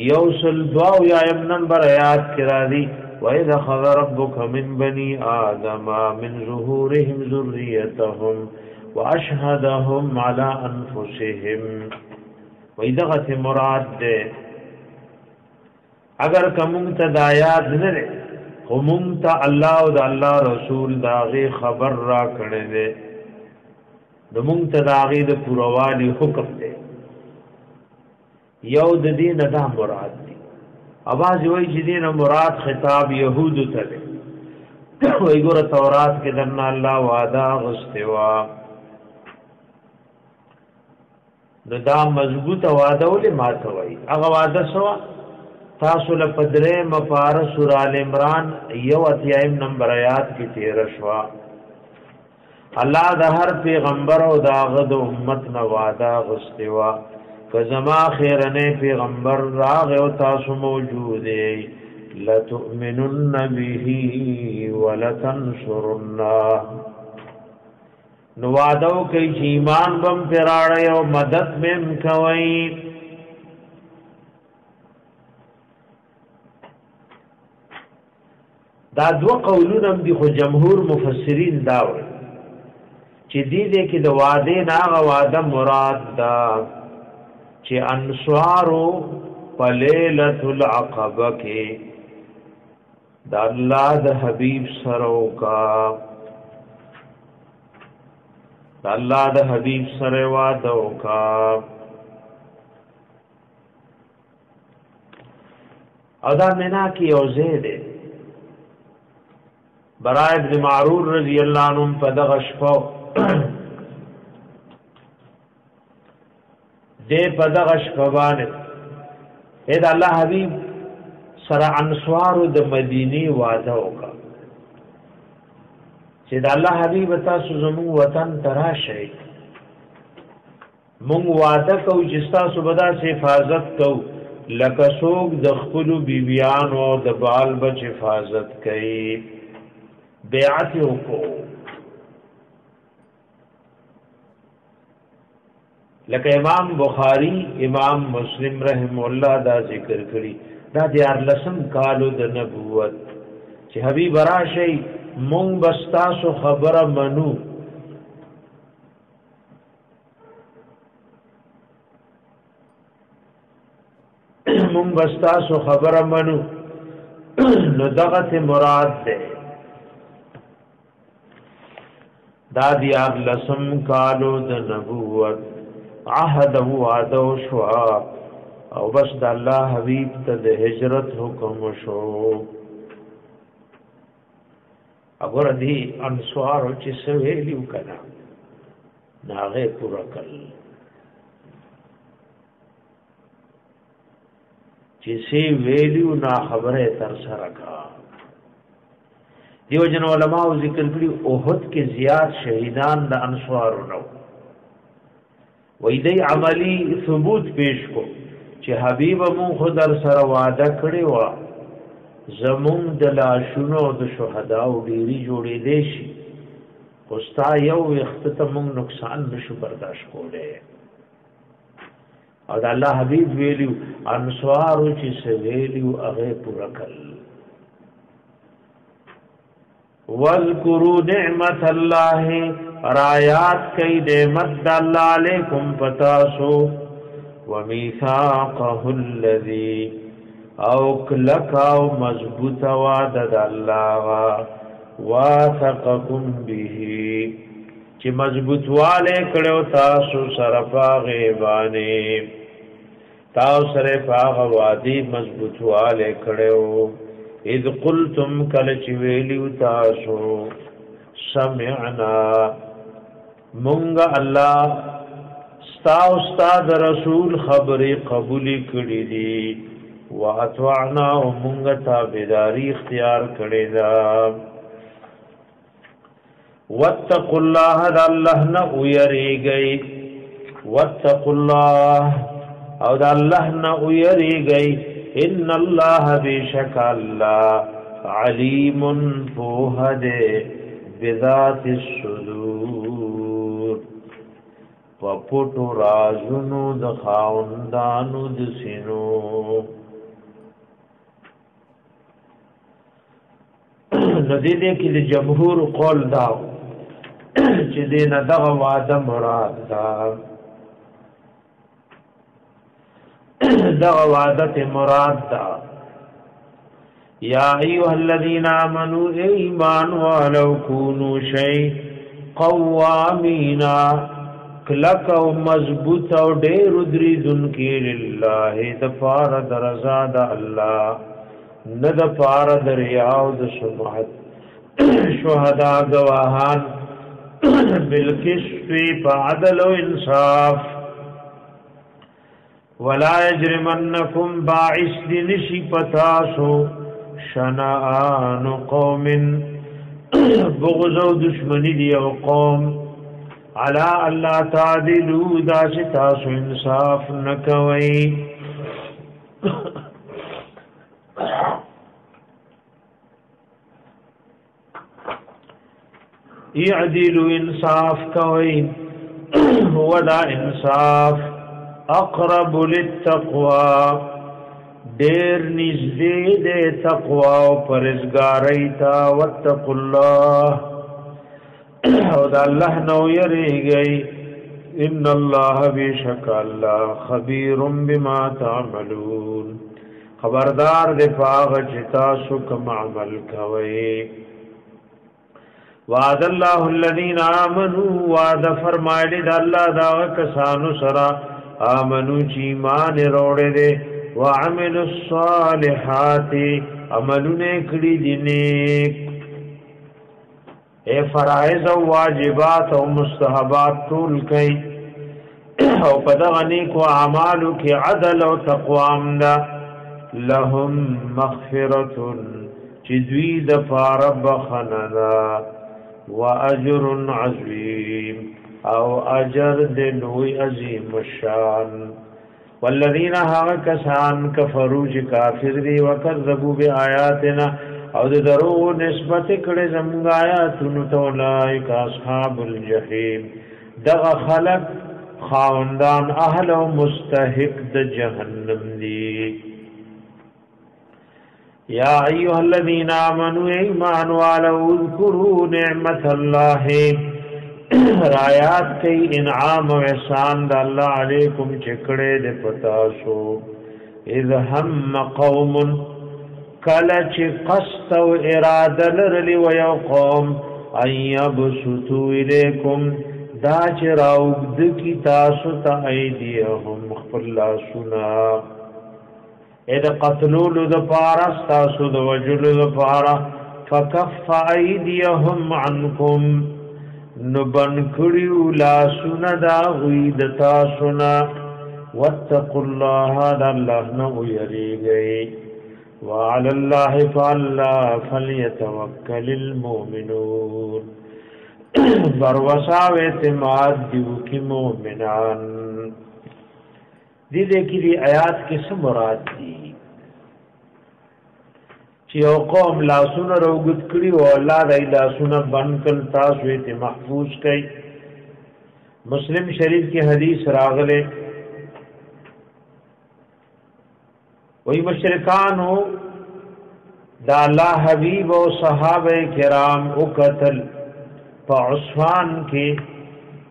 یوصل دعا یا نمبر آیات کرا دی وَإِذَا خَذَ رَبُّكَ مِنْ بَنِي آدَمَ مِنْ ظُهُورِهِمْ ذُرِّيَّتَهُمْ وَأَشْهَدَهُمْ عَلَىٰ أَنفُسِهِمْ. وَإِذَا غَتِ مراد دے اگر کمونتا دایات نرے خمونتا اللہ و دا اللہ رسول داغی خبر را کرنے دے دمونتا داغی دا پوروالی حکم دے یو د دین دا مراد دی. اواز وی چې دین مراد خطاب یهود ته دی وی ګور تورات کې دنا الله وعده غستوا دا مضبوط وعده ولې ماته وی هغه وعده سوا تاسو له پدره مپار سورہ ال عمران یو اتیایم نمبر آیات کې 13 شوا. الله د هر پیغمبر او داغه د امت نو وعده غستوا فزما خیرنه پیغمبر راغ او تاسو موجود لتؤمنن به ولتنصرنه نو وعدو کوي چې ایمان بم پراړې او مدد بم کوي. دا دو قولونه دي خو جمهور مفسرین دا وایي چې دې کې د وعده نه وعده مراد دا چې انصارو پلیلۃ العقبہ کې د الله د حبیب سره کا د الله د حبیب سره وعده کا او دا منا کی اوزه ده برائے ابن معرور رضی اللہ عنہ په دغه شپه دې په دغه شپه باندې اې د الله حبیب سره انصار د مدینی وعده وکړه چې د الله حبیب تاسو زموږ وطن تراشئ مونږ وعده کوو چې تاسو به داسې حفاظت کوو لکه څوک د خپلو بیبیانو او د بال بچ حفاظت کوي بیعت وکړو لکه امام بخاری امام مسلم رحم الله دا ذکر کړی دا د 14 کالو د نبوت چې حبیب راشي مونږ بستاسو خبره منو مونږ بستاسو خبره منو نو دغه مراد ده دا د 14 کالو د نبوت عهد وعده شوا او بس د الله حبیب ته د هجرت حکم شو اگر دی انصار چې سویلیو کنا ناغه پورا کړ چې سی ویلیو نا خبره تر سره کا دیو جن علماء ذکر کړي احد کې زیات شهیدان د انصار نو وې دې عملی ثبوت پیش کو چې حبیب مون خدای سره وعده کړی و زمون د لاشونو د شهدا او ډیری جوړې دي شي خوستا یو اختتام نقصان نشو برداشت کوله او د الله حبیب ویلو انصار چې سویلو هغه پورا کړل واذکروا نعمت الله رایات کئی نعمت اللہ علیکم پتاسو ومیثاقه الذی او کلکاو مضبوط وعدد اللہ واثقکم به چی مضبوط والے کڑیو تاسو سرپا غیبانے تاو سرپا غوادی مضبوط والے کڑیو اذ قلتم کلچ ویلیو تاسو سمعنا مونږ الله ستا استاد رسول خبرې قبول کړې دي واطعنا مونږ تابعداري اختیار کړې ده واتقوا الله د الله نه ويریږئ واتقوا الله او د الله نه ويریږئ ان الله بشک الله علیم فوهده بذات الصدور پپوټو رازونو د خاوندانو د سینو ندی دې کې د جمهور قول دا چې دې نه دغه وعده مراد دا دغه وعده مراد دا یا ایها الذین آمنوا ایمان ولو کونوا شیء قوامینا کلک او مضبوط او ډېر درېدون کې لله د فار درزا د الله نه د فار دریا او د سمحت شهدا گواهان بالقسط فعدل و انصاف ولا يجرمنكم باعث دنشی پتاسو شنآن قوم بغض و دشمنی دی او قوم علا اللہ تعدلو دا ستاسو انصاف نکوئی اعدلو انصاف کوئی ودا انصاف اقرب للتقوى دیر نزدې د تقوا او پرهیزګاری تا واتقوا الله او د الله نو یریږي ان الله بشک الله خبير بما تعملون خبردار دې پاغ چې تاسو کوم عمل کوي وعد الله الذين امنوا وعد فرمایلی د الله دا کسانو سره امنو چې ایمان وروړي دي وعملوا الصالحات عملونه کړي دي نیک اے فرائض او واجبات او مستحبات ټول کوي او په دغه نیکو اعمالو کې عدل او تقوا امدا لهم مغفرة چې دوی د پاره بخنه واجر عظیم او اجر د لوی عظیم شان والذین هاو کسان کفروا چې کافر دي وکذبوا بیااتنا او د درو نسبت کړي زموږ آیاتونو ته اولئک اصحاب الجحیم دغه خلق خاوندان اهل او مستحق د جهنم دي یا ایها الذین آمنوا ایمان والو اذکروا نعمت الله رایات کئی انعام و احسان دا اللہ علیکم چکڑے دے پتاسو اذ هم قوم کلچ قصد و ارادہ لرلی و یو قوم ان یبسطو الیکم دا چراؤگد کی تاسو تا ایدیهم مخفر اللہ سنا اید قتلولو دا پارا ستاسو دا وجلو دا پارا فکف ایدیهم عنکم نبن کړیو لا سنا دا غید تاسنا واتقوا الله دا الله نو یریږي وعلى الله فليتوكل المؤمنون بروسا و اعتماد دیو کی مومنان دې کې دی آیات کې څه مراد دي چې یو قوم لاسونه روغت کړي او الله دای لاسونه بند کړ تاسو یې محفوظ کړي مسلم شریف کی حدیث راغله وہی مشرکانو دا الله حبیب او صحابه کرام او قتل په عثمان کې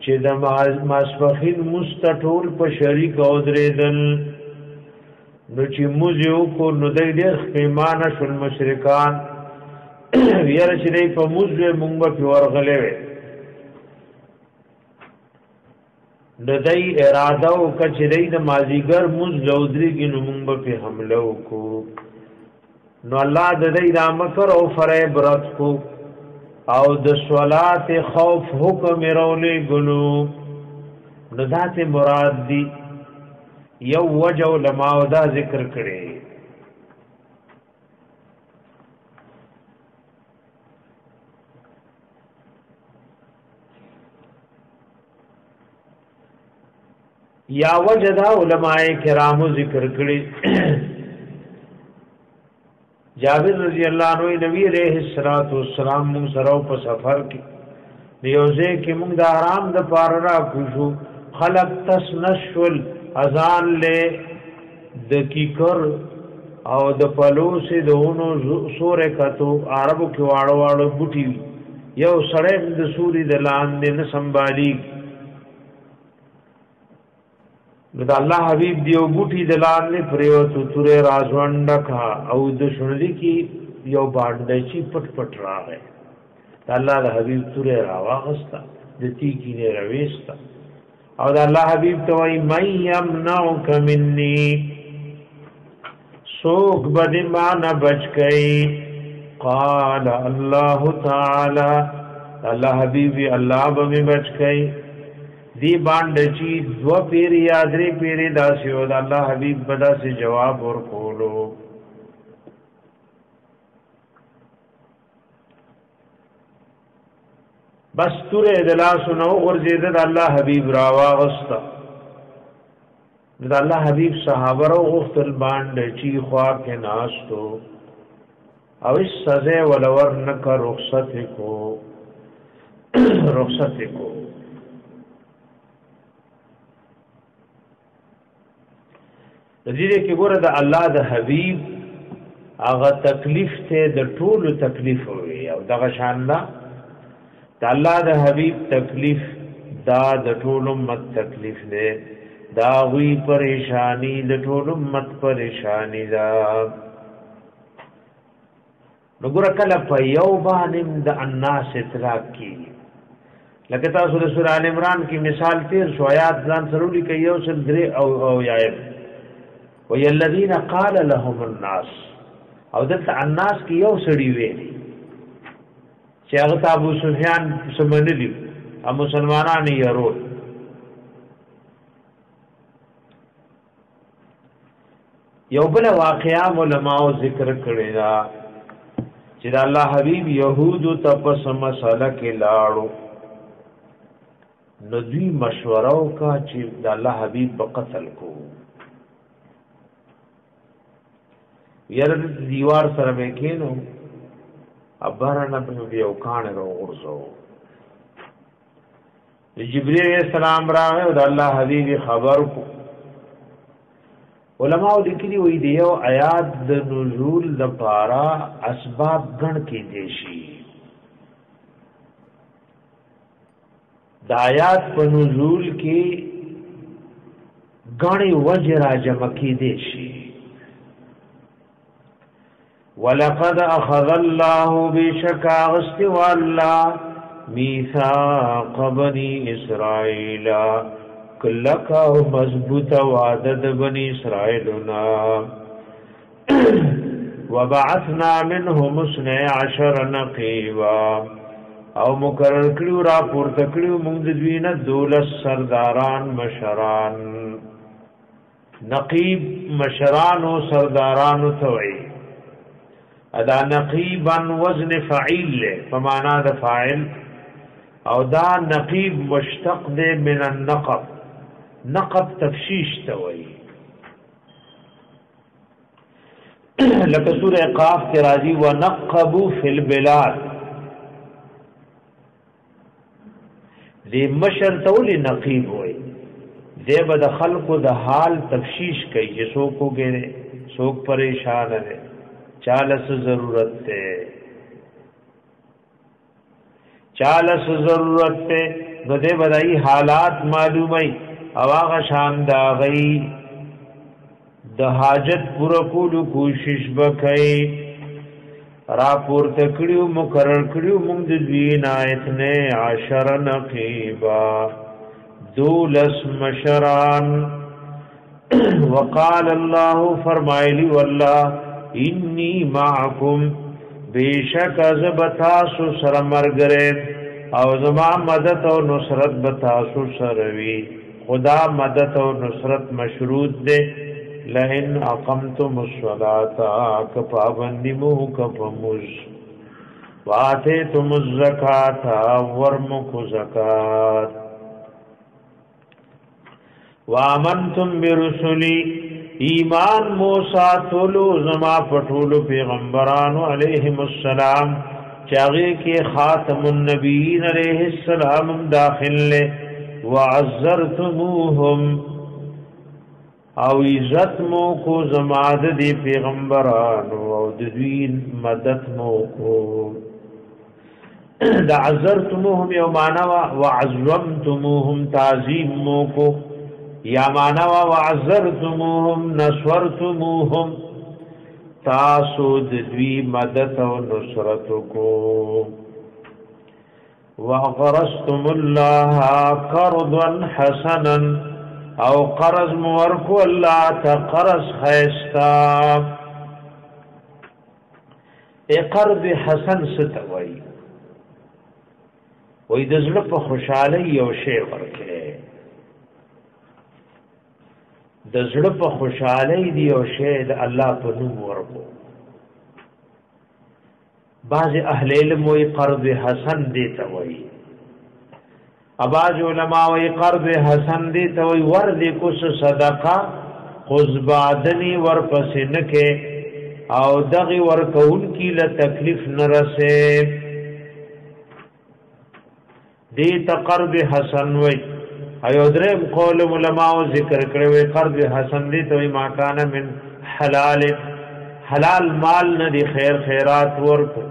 چې د ماسپخین مستټول په شریک او درېدل نو چې موزیو کو نو د ډېر پیمانه شول مشرکان ویره چې په موزه مونږ په ورغلې وې د دې اراده او کچې د مازیګر موز لودري کې نو مونږ په حمله وکړو نو الله د دې د مکر او فریب رات کو او د صلات خوف حکم رولې ګلو نو ذات مراد دی یو وجه علماء دا ذکر کړي یا وجه دا علماء کرامو ذکر کړي جابر رضی اللہ عنہ نبی علیہ الصلوۃ والسلام موږ سره په سفر کې دیوځه کې موږ د آرام د پاره را کوشو خلق تسنشل اذان له د کیکر او د پلوس دونو سورې کتو عربو کې واړو واړو بوټي یو سړی د سوري د لاندې نه سنبالي نو د الله حبیب دیو بوټي د لاندې پریو تو تورې رازوانډه کا او د شنلی کې یو باندې چې پټ پټ راغی د الله د حبیب تورې راواغستا د تی کې نه رويستا او د الله حبیب ته وای مَن یمنعک مني سوق بد مان بچ گئی قال الله تعالی الله حبیب الله به بچ گئی دی باندې چې دو پیری یادري پیری داسې او د الله حبیب بدا سے جواب ورکولو بس تورې د لاسو نو ورځې د الله حبیب راوا غستا د الله حبیب صحابه رو غفتل باندې چې خوا کې ناشتو او اس سزا ولور نک رخصت کو د دې کې ګوره د الله د حبیب هغه تکلیف ته د ټولو تکلیف وي او دغه شان دا د الله د حبیب تکلیف دا د ټولو امت تکلیف دی دا وی پریشانی د ټولو امت پریشانی دا وګوره کله په یو باندې د الناس اطلاق کی لکه تاسو د سورہ ال عمران کی مثال تیر شو آیات ځان سره لیکي یو سل درې او یایب و وی الذین قال لهم الناس او دلته الناس کې یو سړی ویلی چې هغه ابو سفیان سمندلی او مسلمانان یې رول یو بل واقعا علماء ذکر کړی دا چې د الله حبیب يهودو ته پس مسله کې لاړو نو دوی مشوره وکړه چې د الله حبیب په قتل کو یره دیوار سره وکینو ابارانه په یو کان ورغورځو جبرئیل السلام راغی او د الله حبیب خبر کو علماء لیکلي وي دی یو آیات د نزول د پارا اسباب غن کې دیشي د آیات په نزول کې غني وجرا جمع کې دیشي ولقد اخذ الله بشکا غستو الله میثاق بني اسرائيل کلکا او مضبوط وعده د بني اسرائيلنا وبعثنا منهم 12 نقيبا او مقرر کړو را پورته کړو موږ د دوی نه 12 سرداران مشران نقیب مشران او سرداران توي ادا نقیبا وزن فعیل له فمانا د فاعل او دا نقیب مشتق ده من النقب نقب تفشیش توي لکه سوره قاف کې راځي ونقبوا فی البلاد دې مشر تول نقیب وي دې به د خلقو د حال تفشیش کوي چې څوک وګره څوک پریشان دي چالس ضرورت ته چالس ضرورت ته نو دې بدایي حالات معلومي او هغه شان دا غي د حاجت پوره کولو کوشش وکړي را پورته کړیو مقرر کړیو موږ د دوی نایت نه 10 نقیبا 12 مشران وقال الله فرمایلی والله انی معکم بیشک از بتاسو سره مرګره او زما مدد او نصرت بتاسو سره وی خدا مدد او نصرت مشروط ده لئن اقمتم الصلاة کپابندی مو کپموز واتیتم الزکاة ورمکو زکاة وامنتم برسلی ایمان موسی تولو زما پټولو پیغمبرانو علیهم السلام چاغه کې خاتم النبیین علیہ السلام داخل له وعزرتموهم او عزت مو کو زماد دی پیغمبرانو او د دوی مدد مو کو دا عزرتموهم یو معنا وعظمتموهم تعظیم مو کو یا معنا وعزرتموهم نصرتموهم تاسو د دوی مدد او نصرت کو وقرضتم الله قرضا حسنا او قرض مورکو الله ته قرض خیستا قرض حسن ستوي وې د زړه په خوشحالي یو شی ورکړي د زړه په خوشحالي دی او شی د الله په نوم ورکو بعض اهل علم وې قرض حسن دی ته وایي اباج علماء وی قرض حسن دی ته وی ور دی کو صدقه خذبادنی ور پس نکه او دغه ور کول کی له تکلیف نرسه دی ته قرض حسن وی ایو درم قول علماء ذکر کړي وی قرض حسن دی ته وی ما کان من حلال مال نه دی خیر خیرات ورکو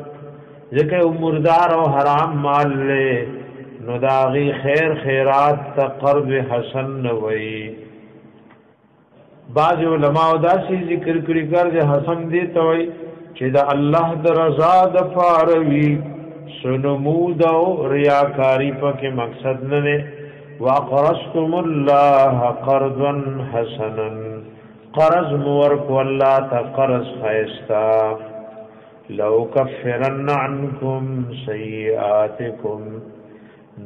ځکه مردار او حرام مال له نو داغي خیر خیرات تا قرض حسن نوئی بعض علماء دا سی ذکر کری قرض حسن دیتا وی چه دا اللہ دا رضا دا پاروی سنمود و ریاکاری پا کے مقصد ننے وَقَرَسْتُمُ اللَّهَ قَرْضًا حَسَنًا قرض مورک والله تا قرض خیستا لو کفرن عنکم سیئاتکم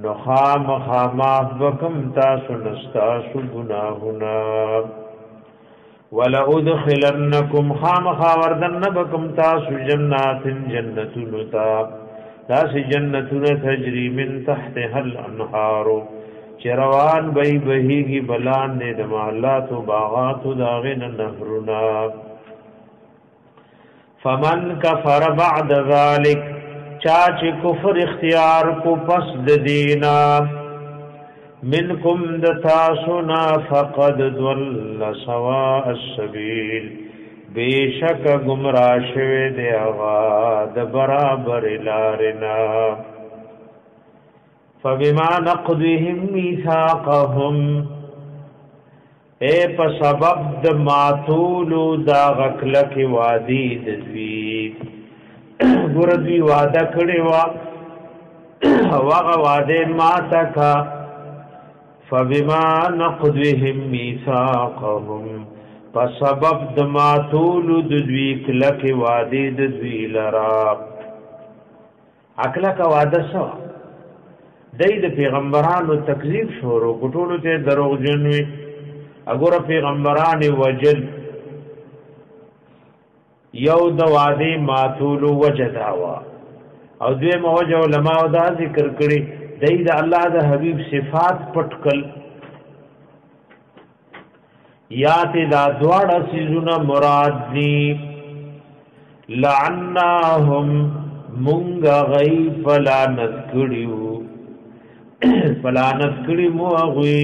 نخام خاماف بکم تاسو نستاسو گناہنا ولأدخلنکم خام خاوردن بکم تاسو جنات جنتنتا تاسی جنتن تجری من تحتها الانحار چروان بی بہیگی بلان دے دمالات و باغات و داغن نهرنا فمن کفر بعد ذالک چاچ کفر اختیار کو پس دینا منکم دتاسنا فقد ضل سواء السبیل بیشک گمراه شوه دی اغا د برابر لارنا فبما نقضهم ميثاقهم اے په سبب د ماتولو دا غکلک وادي د دوی ګور دوی وعده کړي وا هغه وعده ماته کا فبما نقضهم ميثاقهم په سبب د ماتولو د دوی کلک وادي د دوی لرا اکلک وعده سو دای د پیغمبرانو تکذیب شروع کټولو ته دروغ جنوي اګوره پیغمبران وجل یو د وادي ماتولو وجداوا او دوی موجه علماء دا ذکر کړي دای د الله د حبيب صفات پټکل یا ته دا دواړه سيزونه مراد دي لعناهم مونږ غي فلانت کړیو فلانت کړي مو غوي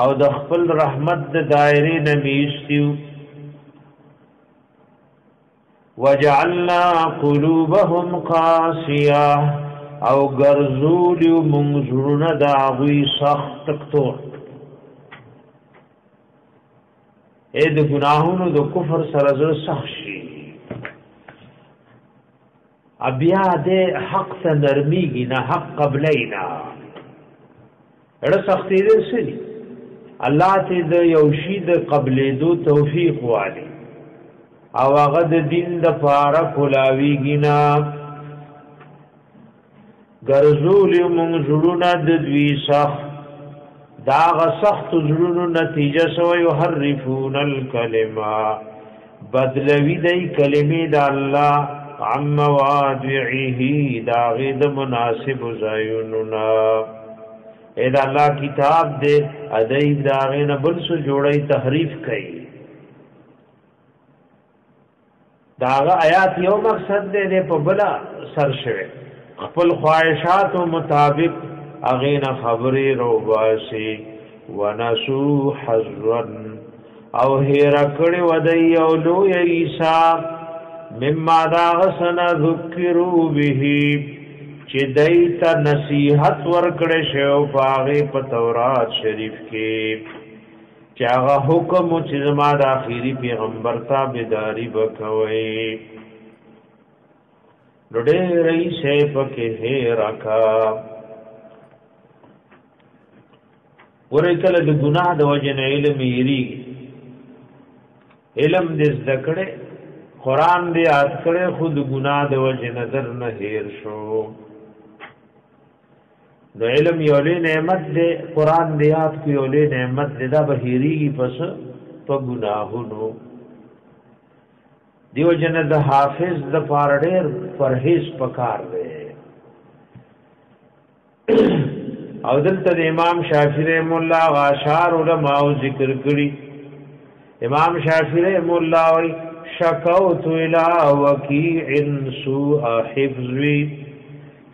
او د خپل رحمت د دایره نمیشتیو وجعلنا قلوبهم قاسيه او غرزولیو منظرنا دا غوي سخت تکتور اې د ګناهونو د کفر سره زړه سخت شي بیا د حق ته نرمیږي نه حق قبلینا اړه سختي دې سړي الله ته د یو شی د قبلې دو توفیق والی او هغه د دین د پاره کولاویږي نه ګرځول موږ جوړونه د دوی سخت دا غ سخت جوړونو نتیجه سو یحرفون الکلمه بدلوی دی کلمې د الله عم مواضعه دا غید مناسب زایوننا اې دا الله کتاب دې ادای دا غین بل سو جوړی تحریف کړي دا آیات یو مقصد دې په بلا سر شوه خپل خواہشات مطابق اغین خبری روباسی ونسو حزن او هیر کړي ودی او لو عیسی مما دا غسنا ذکروا به چې دایته نصیحت ورکړې شو پاغه په تورات شریف کې چې هغه حکم چې زما د اخیری پیغمبر تابعداري وکوي لډې رئیس پکې هي راکا ورکل د ګناه د وجه علم یری علم دې ذکرې قران دې یاد کړې خود ګناه د وجه نظر نه هیر شو د علم یو له نعمت دې قران دې یاد کې یو له نعمت دې دا بهيري پس په ګناهونو دیو جن د حافظ د پارډر پرهیز پکار دی او دلته امام شافعی رحم الله غاشار علماء ذکر کړي امام شافعی رحم الله وی شکوت الى وکیع سوء حفظی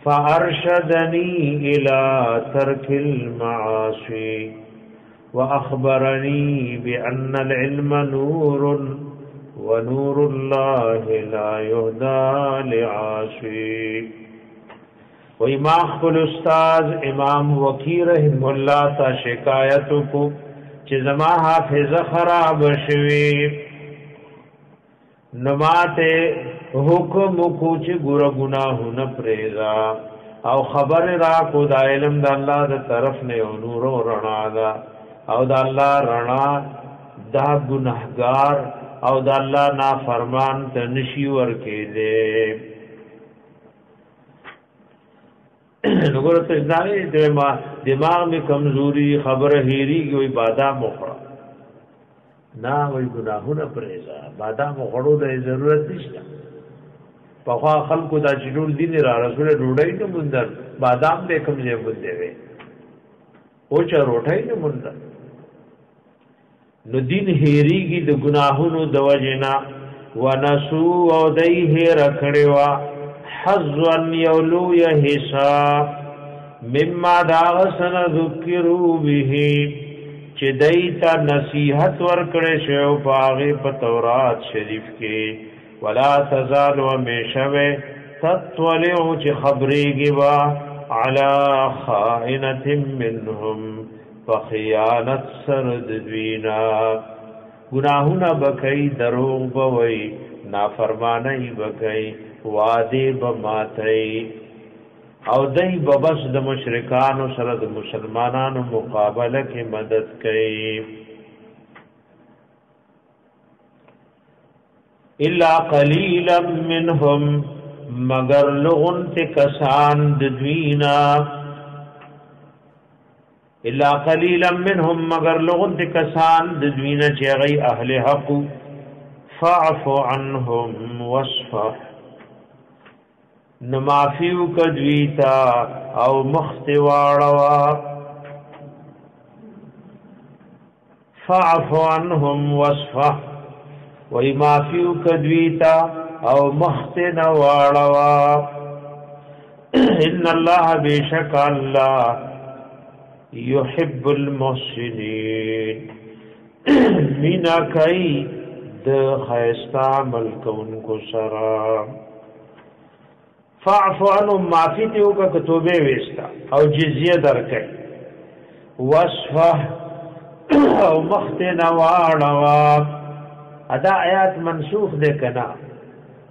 فارشدنی الى ترک المعاصی واخبرنی بان العلم نور ونور الله لا يهدى لعاصي و امام خپل استاد امام وکیع رحم الله تا شکایت کو چې زما حافظه خراب شوی نماته حکم کو چې ګور گناهونه پریزا او خبر را کو د علم د الله د طرف نه نور او رڼا دا او د الله رڼا دا گناهگار او دا الله نافرمان ته نشي ورکېده نګور ته ځای دماغ میں کمزوری خبر هېری وي بادام مخړه نا وای گناهونه پرېزا بادام غړو د ضرورت نشته په خوا خلکو دا چې ټول دین را رسول ډوډۍ نه مندر بادام دې کوم ځای بده وي او چې روټۍ نه مندر نو دین هېریږي د گناهونو د وجنا ونسو او دایه رکړوا حظا یولو حساب مما داغسن ذکروا به چې دایته نصیحت ورکړې شو باغې په تورات شریف کې ولا تزال ومشوي تطلع چې خبرېږي وا على خائنة منهم فخیانت سرد دوینا گناهونه بکئی دروغ بوئی نافرمانی بکئی وعده بماتئی او دای ببس د مشرکانو سره د مسلمانانو مقابله کې مدد کوي الا قليلا منهم مگر لغن کسان د دوینا الا قليلا منهم مگر لغن کسان د دوینا چې غي اهل حق فاعف عنهم واصفح نمافیو کدویتا او مختواړوا فاعف عنهم واصفح وای مافیو کدویتا او مختنواړوا ان الله بشک الله يحب المحسنين مینا کای د خیستا ملکون کو سرا فاعف عنهم معافی دیو کا کتوبه وستا او جزیه درکې وصفه او مختنواړوا ادا آیات منسوخ ده کنا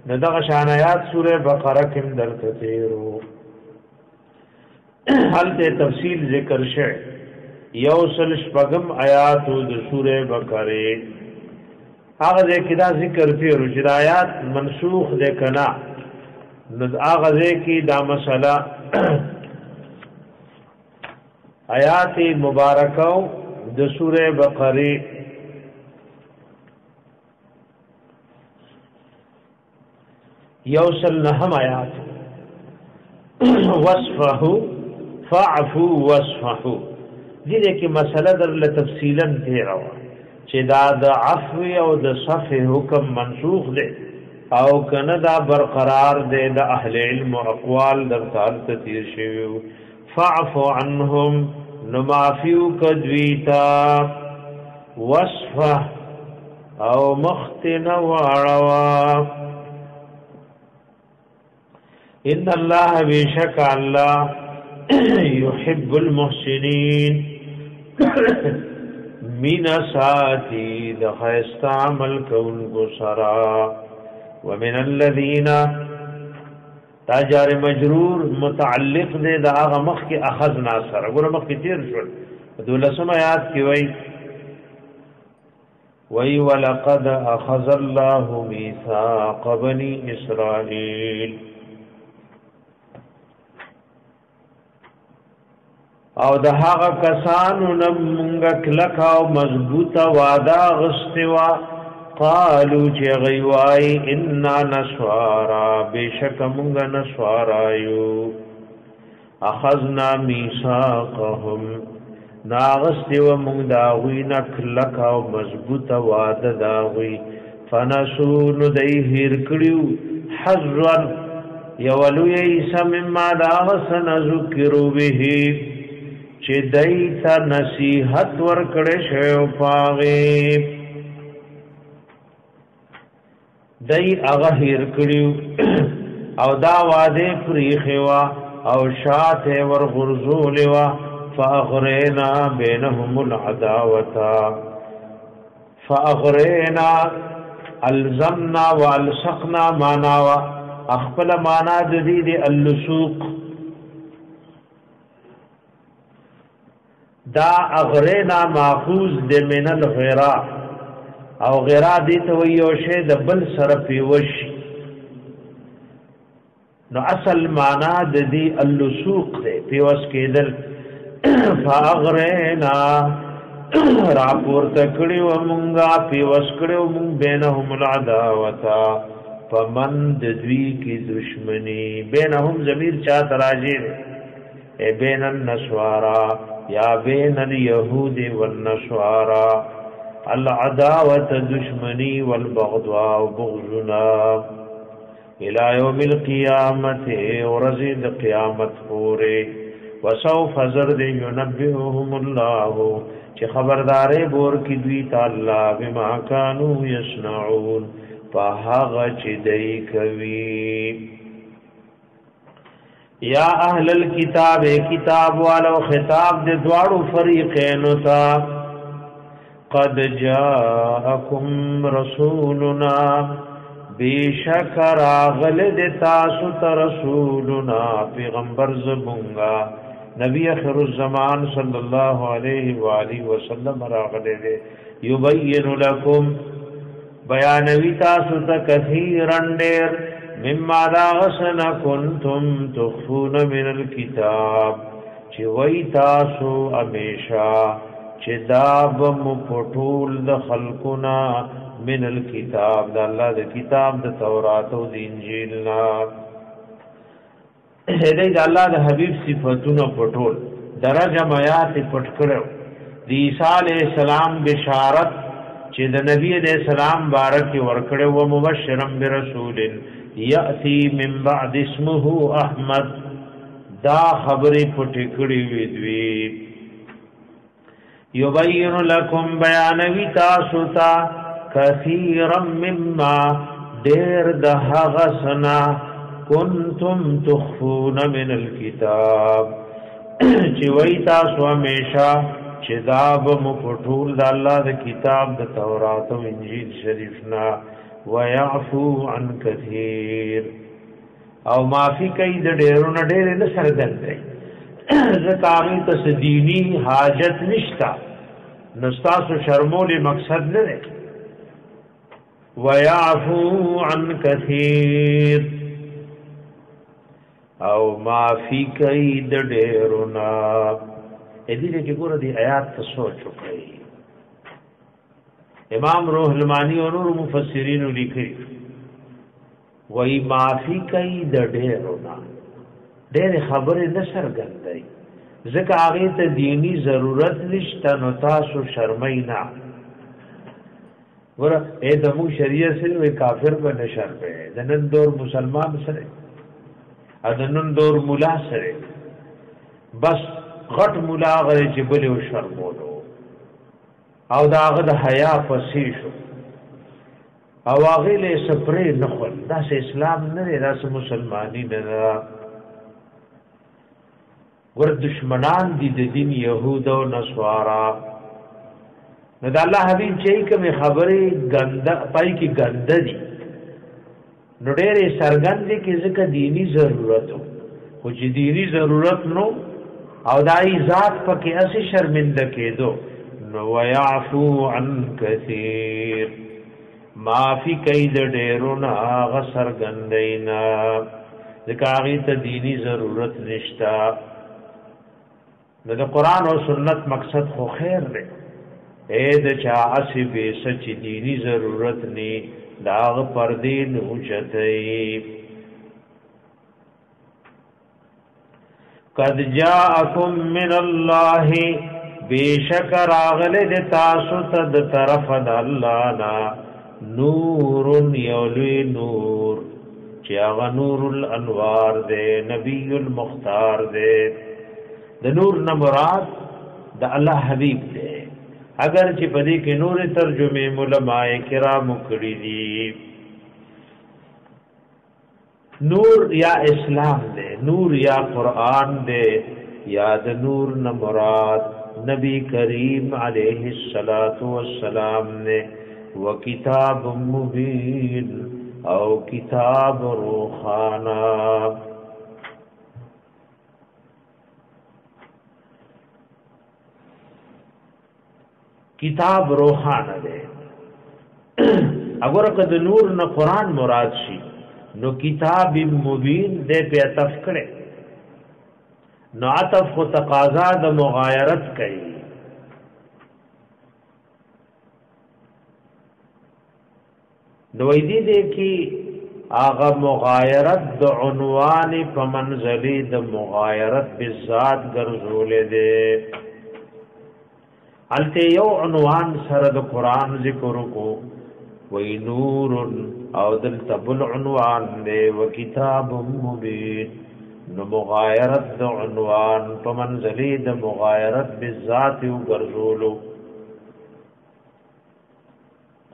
نو دغه شان آیات سوره بقره کې درته تیرو حالته تفصیل ذکر شوه یوصل شپغم آیات د سوره بقره هغه کې دا ذکر تیرو چې آیات منسوخ ده کنا نو هغه کې دا مسله آیات مبارکاو د سوره بقره یوصل نحم آیات وصفه فاعفو وصفه دې کې مسله در له تفصیلا تیروا چې دا د عفو او د صفح حکم منسوخ دی او کنه دا برقرار دی د اهل علم او اقوال در تعال تیر شوی فاعفو عنهم نمافیو کدویتا وصفه او مختنا وعروا ان الله بشک الله يحب المحسنين من ساتي د خیست عمل کون کو سرا ومن الذين تاجر مجرور متعلق دے دا هغه مخ کې اخذنا سره ګور مخ کې تیر شو دولسم آیات کې وای ولقد اخذ الله ميثاق بني اسرائيل او د هغه کسانو نمونږ کلک او مضبوطه وعده غستوا قالو چې غیوای ان نسوارا بشک مونږ نسوارا یو اخذنا میثاقهم ناغستوا مونږ دا وینا کلک او مضبوطه وعده دا وی فنسو نو دای هیر کړیو حذرا یولو ایسا مما دا غسن ذکرو به چې دایته نصیحت ورکړې شو پاغه دای هغه هیر کړیو او دا واده فریخوا او شاته ور غرزولوا فاغرینا بینهم العداوه فاغرینا الزمنا والصقنا معنا اخپل معنا د دې اللسوق دا اغرینا ماخوذ د من الغرا او غیرا دي ته وی یو شی د بل سره پیوش نو اصل معنا د دې اللسوق ده پیوس کېدل فاغرنا راپور تکړی و مونږه پیوس کړو مونږ بینهم العداوتا فمن د دوی کی دشمنی بینهم ضمیر چا تراجی اے بین النسوارا یا بین الیہود والنسوارا العداوت دشمنی والبغضاء بغضنا الى یوم القیامت ورزید قیامت پورے وسوف زرد ينبئهم الله چې خبردارې بور کی دوی تعالی بما كانوا يصنعون فهغه چې دای کوي یا اهل الكتاب کتاب والو خطاب د دواړو فریقین تا قد جاءکم رسولنا بیشکر اغلد تاسو ته رسولنا پیغمبر زمونږه نبی اخر الزمان صلی الله علیه و آله وسلم راغله یبین لكم بیانوی تاسو ته کثیرن ډیر مما دا غسن کنتم تخفون من الكتاب چې وای تاسو امیشا چې دا بم پټول د خلقنا من الكتاب د الله د کتاب د تورات او د انجیل نا دې د الله د حبیب صفاتونو پټول درجه میات پټ کړو د عیسی علی السلام بشارت چې د نبی علیہ السلام بارک ورکړو او مبشرم برسول یاتی من بعد اسمه احمد دا خبرې پټ کړې وې دوی یبین لکم بیانوی تاسو ته کثیرا مما دیر د هغه سنا کنتم تخفون من الكتاب چې وای تاسو همیشه چې دا به مفټول د الله د کتاب د تورات او انجیل شریف نا ويعفو عن كثير او معافی کوي د ډیرو نه ډیر نه سرګند دی زکاوی ته دینی حاجت نشتا نستاسو شرمول مقصد نه دی ويعفو عن كثير او معافی کوي د ډیرو نه دې کې ګوره دې آیات ته سوچ وکړئ امام روح المانی او نور مفسرین لیکي وای معافی کوي د ډیرو نه ډېر خبرې نه سرګندای ځکه هغه ته دینی ضرورت نشته نو تاسو شرمای نه ور اې د مو شریعت سره وی کافر به نشر به د نن دور مسلمان سره د نن دور مولا سره بس غټ مولا غره چې بل او شرمولو او دا هغه د حیا پسې شو او هغه له سپری نه خل دا اسلام نه دی دا مسلمانی نه ور دشمنان دي د دین يهود او نصارا نو د الله حبيب چې کوم خبرې ګنده پای کې ګنده دي نو ډېرې سرګند دي کې ځکه دینی ضرورت خو چې دینی ضرورت نو او دای ذات پکې اسی شرمنده کېدو نو ويعفو عن كثير معافی کوي د ډېرو نه غسر ګندینا ځکه هغه ته دینی ضرورت نشتا نو د قران او سنت مقصد خو خیر دی اے د چا اسی به سچ دینی ضرورت ني داغ پردې نه چتای قد جاءکم من الله بیشکر اغله تاسو ته د طرف د الله نا نور یولوی نور چې هغه نور الانوار دے نبی المختار دے د نور نه مراد د الله حبیب دے اگر چې پدې کې نور ترجمه علماء کرام کړی دي نور یا اسلام دے نور یا قرآن دے یا د نور نه مراد نبی کریم علیہ الصلات والسلام نے وکتاب مبین او کتاب روحانا کتاب روحانا دے اگر که د نور نه قران مراد شي نو کتاب مبین دې په عطف کړي نو عطف خو تقاضا د مغایرت کوي نو دې کې اغه مغایرت د عنوان په منزله د مغایرت بالذات ګرځولې ده الته یو عنوان سره د قران ذکر کو وی نور او دل تبل عنوان دے و کتاب مبین نو مغایرت د عنوان په منزله د مغایرت بالذات او ګرځولو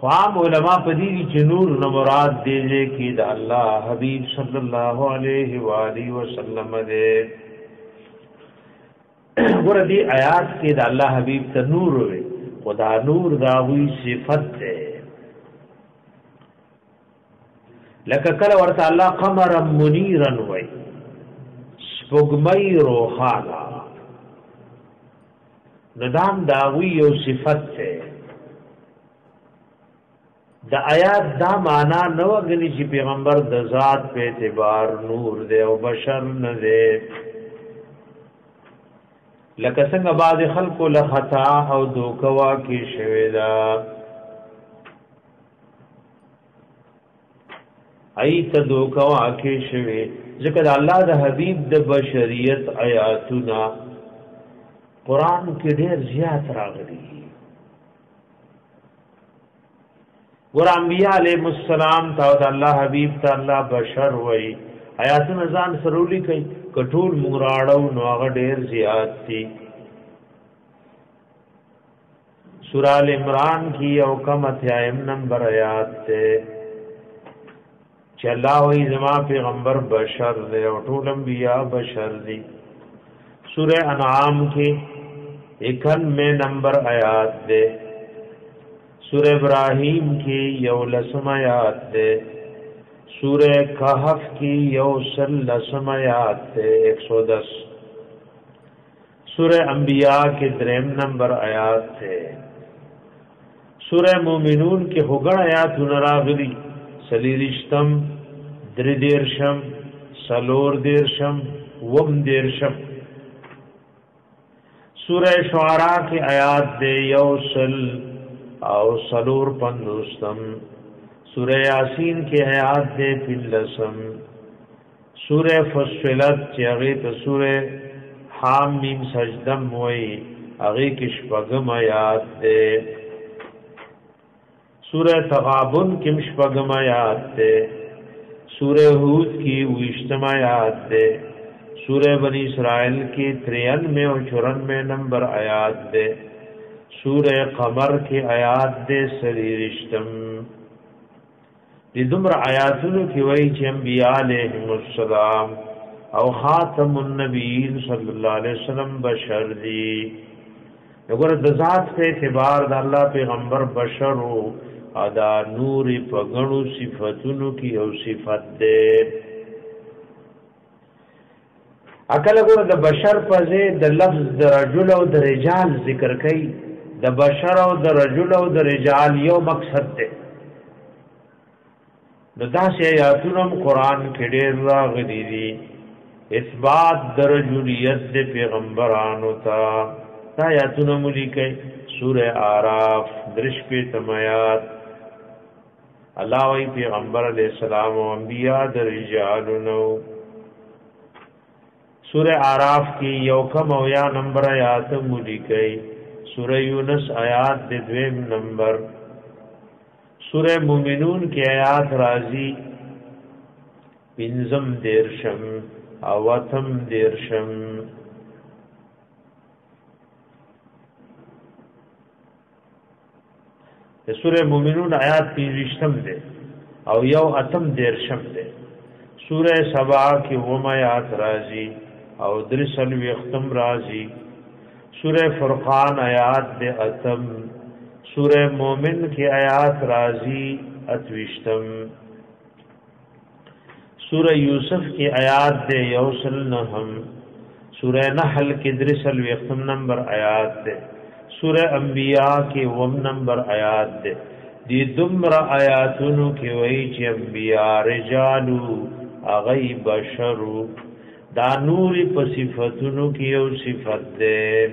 قام علماء پدې چې نور نو مراد دی چې د الله حبیب صلی الله علیه و آله وسلم دې ور دې آیات کې د الله حبیب ته نور وي خدا نور دا وی صفت ده لکه کله ورته الله قمرا منیرا وای سپوږمۍ روخانا ندام داوی یو صفت ده د آیات دا معنا نو غني چې پیغمبر د ذات په اعتبار نور دی او بشر نه دی لکه څنګه بعض خلکو له خطا او دوکوا کې شوی دا ایت دوکوا کې شوی ځکه د الله د حبیب د بشریت آیاتونه قران کې ډېر زیات راغلي ور انبیاء علیہ السلام تا د الله حبیب ته الله بشر وای آیاتونه ځان سرولی کوي کټول مغراړو نو هغه ډیر زیات دي سورہ ال عمران کی او کم اتیایم نمبر آیات ته چې الله وای زما پیغمبر بشر دی او ټول انبیاء بشر دي سورہ انعام کی 91 نمبر آیات ده سورہ ابراہیم کی یو لسم آیات دے سورہ کہف کی یو لسم آیات دے 110 سورہ انبیاء کے 3 نمبر آیات دے سورہ مومنون کے ہوگڑ آیات نراغلی سلیرشتم دردیرشم سلور دیرشم وم دیرشم سورہ شعراء کی آیات دے یو او سلور پندوستم سورہ یاسین کی آیات دے پلسم سورہ فصلت چیغی تا سورہ حام میم سجدم ہوئی اغی کشپگم آیات دے سورہ تغابن کمشپگم آیات دے سورہ حود کی ویشتم آیات دے سورہ بنی اسرائیل کی 93 اور 94 نمبر آیات دے سورہ قمر کی آیات دے سریرشتم دی دمر آیاتونو کی وی چی انبیاء علیہم السلام او خاتم النبیین صلی اللہ علیہ وسلم بشر دی اگر دذات پہ اعتبار دا اللہ پیغمبر بشر ہو ادا نوری پگنو صفتونو کی او صفت دے اکل اگر دا بشر پزے دا لفظ دا رجل او دا رجال ذکر کئی د بشر او د رجل او د رجال یو مقصد ده د داسې آیاتونو قرآن کې ډېر راغلي دي اثبات د رجولیت د پیغمبرانو ته دا آیاتونه ملي سورہ اعراف درش په تمات الله وی پیغمبر علیہ السلام او انبیاء د رجالونو سورہ اعراف کی یو کم او یا نمبر آیات ملي سورہ یونس آیات دے 2 نمبر سورہ مومنون کی آیات رازی پنزم دیرشم اواتم دیرشم سورہ مومنون آیات 30 دے او یو اتم دیرشم دے سورہ سبا کی وم آیات رازی او درسل وختم رازی سورہ فرقان آیات دے اتم سورہ مومن کی آیات رازی اتوشتم سورہ یوسف کی آیات دے یوسل نحم سورہ نحل کی درسل وختم نمبر آیات دے سورہ انبیاء کی وم نمبر آیات دے دی دمر آیاتونو کی وی چی انبیاء رجالو اغی بشرو دا نوری پا صفتونو کی یو صفت دے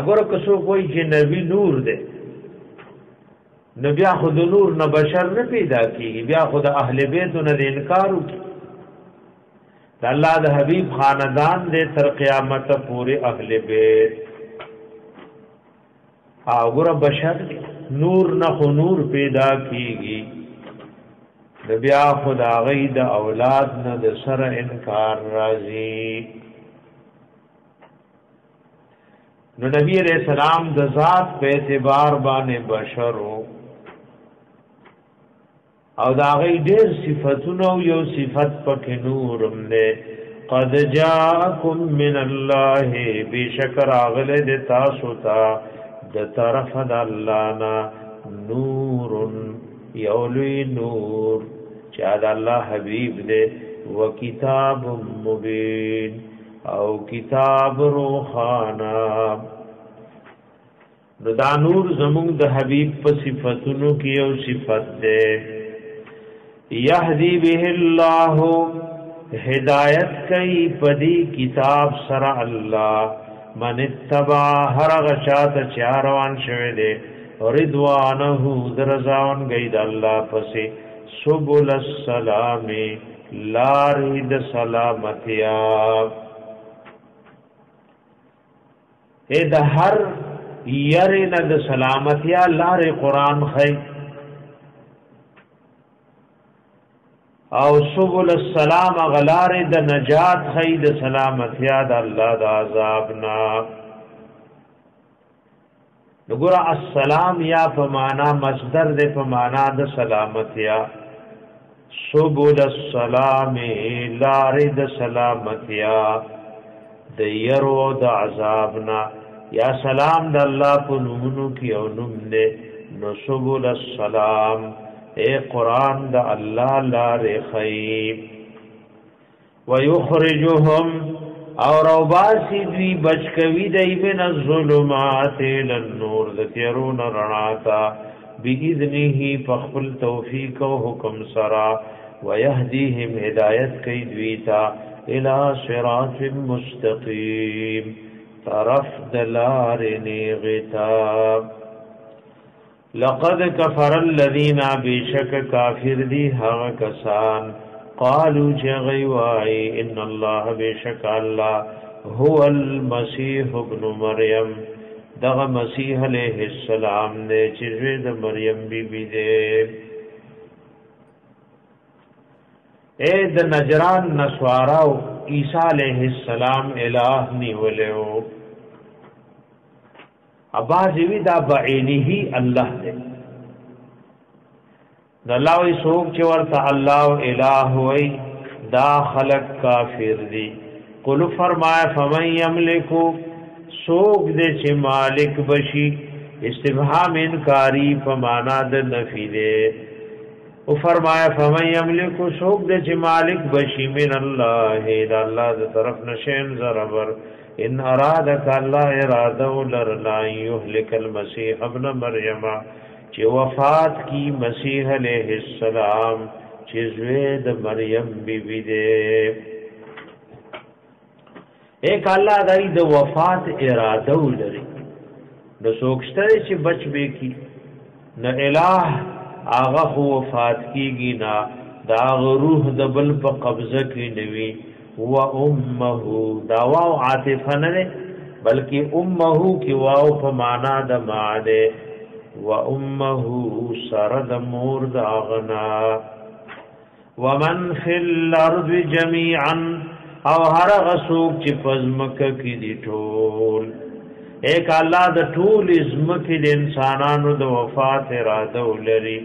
اگر کسو کوئی چی نبی نور دے نبی خود نور نہ بشر نہ پیدا کی بیا خود اہل بیت نہ انکارو کی اللہ دا حبیب خاندان دے تر قیامت پورے اہل بیت اگر بشر نور نہ نور پیدا کیگی نبی خود آغی دا اولاد نہ دا سر انکار رازی نو نبی علیہ السلام دا ذات پہ اعتبار بانے بشرو او دا غي ډېر صفاتونه یو صفت پکې نورم نه قد جاءكم من الله بشکر اغله د تاسو ته د طرف د الله نا نور یولوی نور چې د الله حبیب دې و کتاب مبین او کتاب روحانا نو دا نور زموږ د حبیب په صفاتونو کې یو صفت ده یهدی به الله هدایت کئی پدی کتاب سر الله من اتبع هر غشات چاروان شوه دے رضوانه درزاون گئی د الله پسې سبل السلام لارید سلامتیا اے د هر یرن د سلامتیا لار قرآن خی او سبل السلام غلار د نجات خید سلامتیا د الله د عذابنا نګور السلام یا فمانا مصدر د فمانا د سلامتیا سبل السلام لار د سلامتیا د يرو د عذابنا یا سلام د الله په نومونو کې او نوم دې نو سبل السلام اے قرآن دا اللہ لار خیب ویخرجهم اور اوباسی دوی بچکوی دی من الظلمات للنور دتیرون رناتا بی اذنه فخفل توفیق و حکم سرا ویهدیهم ہدایت کئی دویتا الى صراط مستقیم طرف دلار نیغتا لقد كفر الذين بشك كافر دي هغه کسان قالوا جغيواي ان الله بشك الله هو المسيح ابن مريم دغه مسیح علیہ السلام نے چې د مریم بی بی دے اے د نجران نسواراو عیسی علیہ السلام الہ نیولیو اباځوی دا بعینه الله دې د الله وی سوق چې ورته الله الہ وی دا خلق کافر دي قل فرمایا فمن یملکو سوق دې چې مالک بشي استفهام انکاری په معنا د نفی دې او فرمایا فمن یملکو سوق دې چې مالک بشي من الله دا الله د طرف نشین زربر ان ارادک الله اراده لرلا یهلک المسیح ابن مریم چې وفات کی مسیح علیہ السلام چې زوی د مریم بی بی دې ایک الله دای د وفات اراده لري نو سوکشته چې بچ به کی نه الہ هغه وفات کیږي نه دا روح د بل په قبضه کې نوي و امه دا واو عاطفه نه بلکې امه کی واو په معنا د ماده و امه سرد مور د اغنا ومن فی الارض جميعا او هر غسوک چې پزمکه کې دی ټول ایک الله د ټول ازمکه د انسانانو د وفات اراده ولري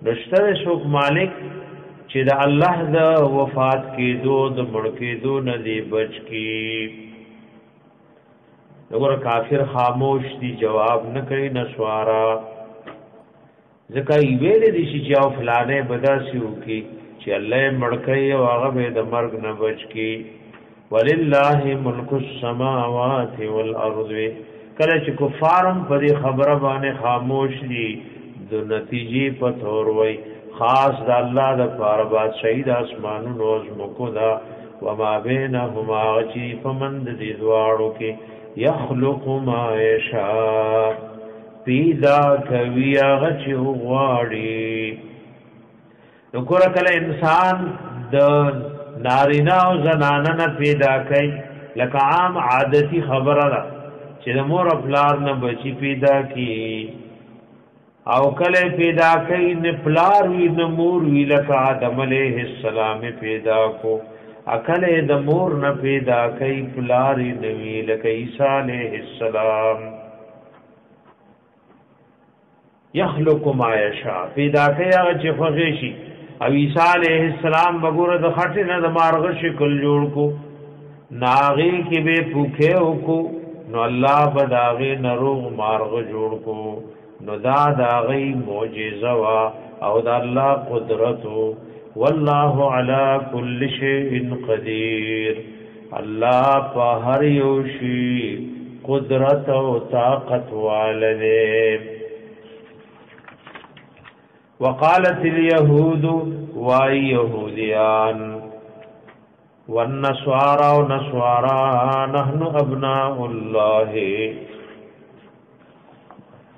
نشته شوک مالک چې د الله د وفات کې دو د مړ کې دو ندی بچ کی وګوره کافر خاموش دي جواب نه کوي نسوارا ځکه ویل دي چې او فلانه بداسیو کی چې الله مړ کوي او هغه به د مرګ نه بچ کی ولله ملک السماوات والارض کله چې کفارم په دې خبره باندې خاموش دي د نتیجې په تور وای خاص د الله د پاره بادشاہي د اسمانونو او زمکو دا وما بینهما غچی فمند دې دواړو کې یخلق ما یشاء پیدا کوي هغه چې غواړي نو کور کله انسان د نارینا او زنانه نه پیدا کوي لکه عام عادتي خبره ده چې د مور پلار نه بچی پیدا کی او کله پیدا کوي نه پلار وی نه مور وی لکه آدم علیہ السلام پیدا کو اکل د مور نه پیدا کوي پلار نه وی لکه عیسی علیہ السلام یخلق ما یشاء پیدا کوي هغه چې خوږی شي او عیسی علیہ السلام بګوره د خټې نه د مارغه شکل جوړ کو ناغي کې به پوکه وکړو نو الله بداغه نروغ مارغه جوړ کو نو دا داغي معجزه وا او دا الله قدرت والله على كل شيء قدير الله په هر یو شی قدرت او طاقت والده وقالت اليهود ويهوديان والنصارى ونصارى نحن ابناء الله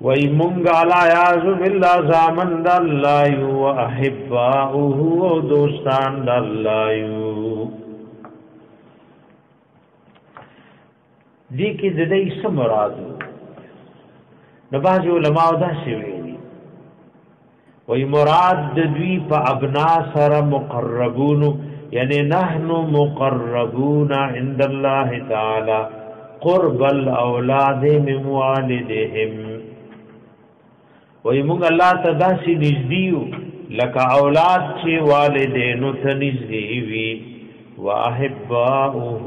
وَيْمُنْغَ عَلَى يَعْزُ بِاللَّهِ زَامَنْ دَاللَّهِ وَأَحِبَّاؤُهُ وَدُوستان دَاللَّهِ دی کی ددئی سمرادو نباز علماء دا سویلی وی مراد دوی پا ابنا سر مقربون یعنی نحن مقربون عند اللہ تعالی قرب الاولاد من والدهم وی مونږ الله ته داسې نږدې لکه اولاد چې والدینو ته نږدې وي واحباؤه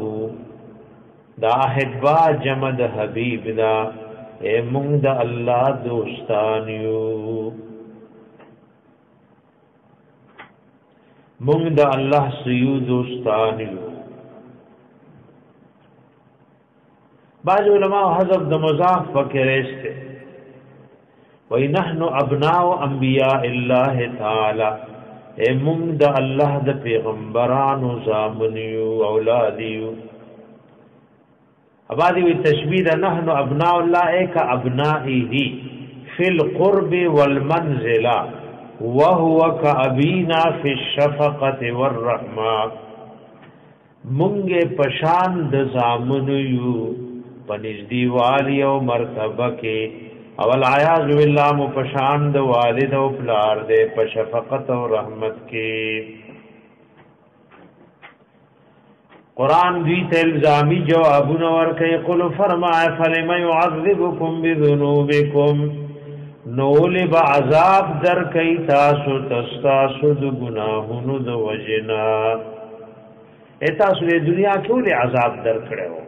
دا احبا جمع د حبیب دا اے مونږ د الله دوستان یو مونږ د الله سیو دوستان یو بعض علماء حذف د مضاف فکر استه وَإِنَّ نَحْنُ أَبْنَاءُ أَنْبِيَاءِ اللَّهِ تَعَالَى اے مونږ د الله د پیغمبرانو زامنیو اولادیو ابادی وی تشبیه نحن ابناء الله ایک ابنائه فی القرب والمنزله وهو كأبينا في الشفقه والرحمه مونږ پشان د زامنیو پنځدی والی او مرتبه کې اول عیاذ بالله مپشان د والد او پلار دے په شفقت او رحمت کې قران دوی ته الزامی جوابونه ورکړي قل فرمایا فلم يعذبكم بذنوبكم نو له عذاب در کوي تاسو تاسو د ګناهونو د وجنا تاسو د دنیا کې له عذاب در کړو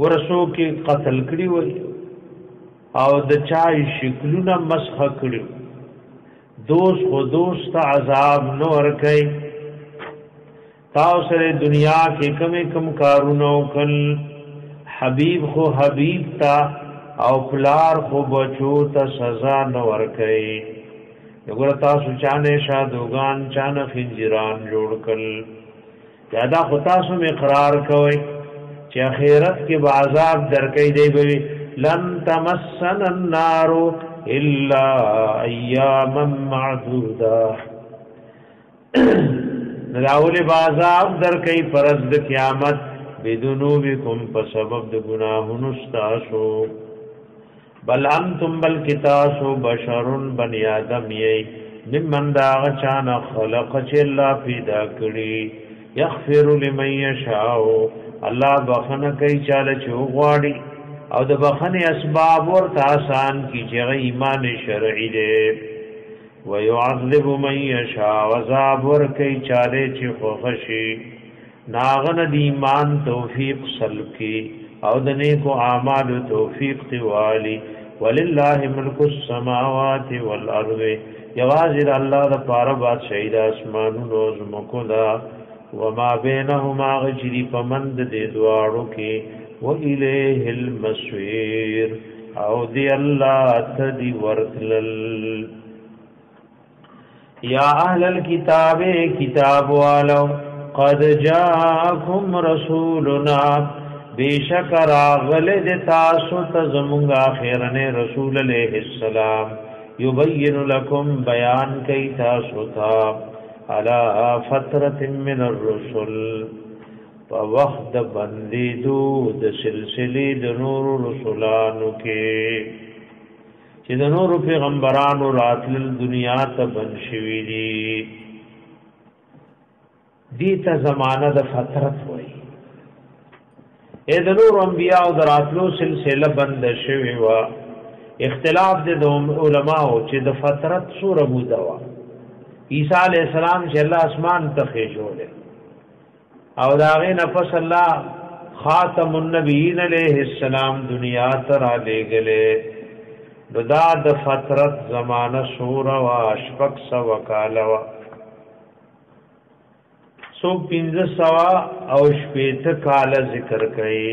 ورسو کې قتل کړي وي او د چای شکلونه مسخ کړي دوست خو دوست عذاب نور کوي تاسو سره دنیا کې کم کارونه وکړ حبیب خو حبیب تا او پلار خو بچو ته سزا نور کوي وګوره تاسو چانه شادوغان چانه خنجران جوړ کړ یادا خو تاسو اقرار کوئ چې اخرت کې عذاب درکې دی به لن تمسن النار الا اياما معدوده راول عذاب درکې پرز د قیامت بدونوبکم په سبب د ګناهونو تاسو بل انتم بل کتاسو بشرون بنی آدم یې ممن دا چانا خلق چې الله پیدا کړی یغفر لمن یشاء الله بخنه کوي چاله چوغواړي او د بخنه اسباب ورته آسان کی چې ایمان شرعي دی ويعذب من يشاء عذاب ور کوي چاله چې خوشي ناغن د ایمان توفیق سلب کی او د نیکو اعمال توفیق دیوالی ولله ملک السماوات والارض یوازې الله د پاره بادشاہي د اسمانونو زمکو دا وما بینهما غجری پمند دې دواړو کې وإلیه المصير او دی الله تدی ورتلل یا اهل الكتاب کتاب والو قد جاءكم رسولنا بیشکر اغلد تاسو تزمونگا خیرن رسول علیہ السلام یبین لکم بیان کئی تاسو تا علا فترت من الرسل ووقت بندی دو د سلسلی د نور رسولانو کے چې د نور پیغمبرانو راتل دنیا ته بنشوی دی ته زمانہ د فترت وای اې د نور انبیاء او دراتلو سلسله بند شوی وا اختلاف د علماء چې د فترت سوره موده وا عیسی علی السلام چې الله اسمان ته خېجوله او داغه نفس الله خاتم النبیین علیہ السلام دنیا ته را لېګلې دا د فترت زمانہ سوره وا اشفق سو وکاله وا سو 1500 او شپیت کال ذکر کئی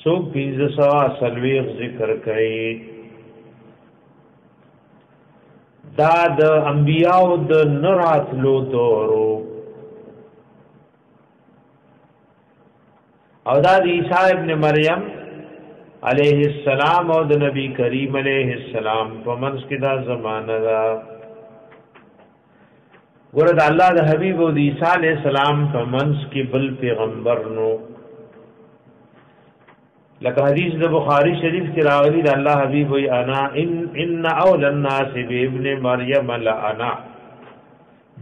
سو 1500 سلویغ ذکر کئی دا د انبیاء د نراتلو دورو او دا د عیسی ابن مریم علیہ السلام او د نبی کریم علیہ السلام په منځ کې دا زمانہ دا ورد الله د حبیب او د عیسی علی السلام په منځ کې بل پیغمبر نو لکه حدیث د بخاری شریف کې راغلی د الله حبیب وی انا ان اول الناس بابن مریم لانا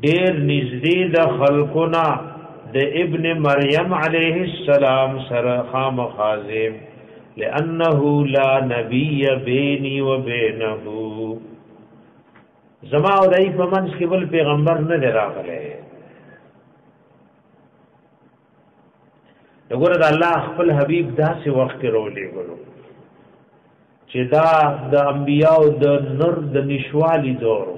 ډیر نږدې د خلقنا د ابن مریم علیه السلام سره خامخازم لانه لا نبی بیني وبینه زما او دای په منځ کې بل پیغمبر نه راغله وګوره د الله خپل حبیب داسې وخت کې رولې غلو چې دا د انبیانو د نور د نشوالي دور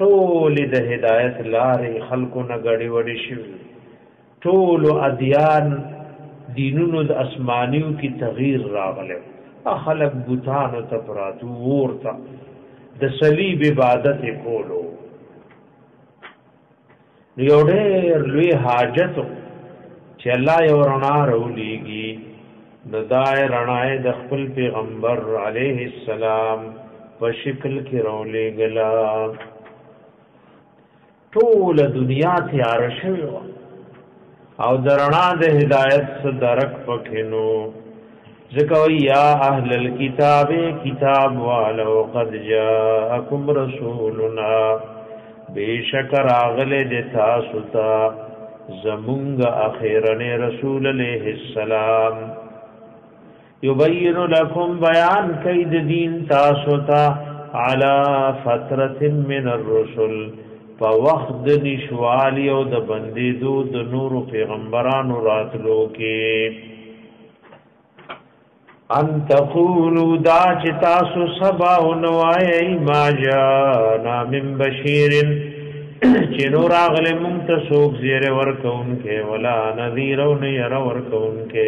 ټول د هدایت لارې خلکو نه غړي وړي شي ټول ادیان دینونو د اسمانیو کی تغییر راغله خلق بوتانو ته پراتو ورته د صلیب عبادت کولو یو ډېر لوی حاجت چې الله یو رڼا راولېږي نو دا رڼا د خپل پیغمبر علیه السلام په شکل کې راولېږله ټول دنیا تیار شوی او د رڼا د هدایت څخه درک پکینو ذکر یا اهل الكتاب کتاب والو قد جاءکم رسولنا بیشکر اغله د تاسو ته زمونږ اخیرنه رسول علیہ السلام یبین لکم بیان کید دین تاسو ته علی فترة من الرسل په وخت نشوالی او د بندیدو د نور پیغمبرانو راتلو کې ان تقولوا دا چې تاسو سبا ونوای ما جاءنا من بشیر چې نور اغله مونږ ته څوک زیره ورکون کې ولا نذیر او نه ير ورکون کې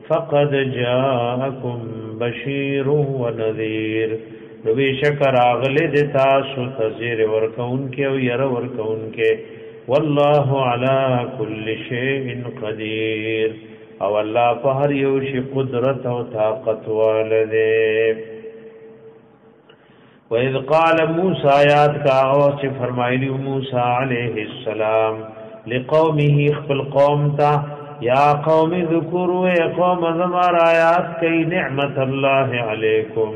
فقد جاءکم بشیر و نذیر نو بشکر اغله د تاسو ته زیره ورکون کې او ير ورکون کې والله علی کل شیء قدیر او الله په هر یو شی قدرت او طاقت والده وَإِذْ قَالَ مُوسَى آیات کا او چې فرمایلی موسی علیہ السلام لقومه خپل قوم تا یا قوم ذکروا یا قوم زمار آیات کئی نعمت اللہ علیکم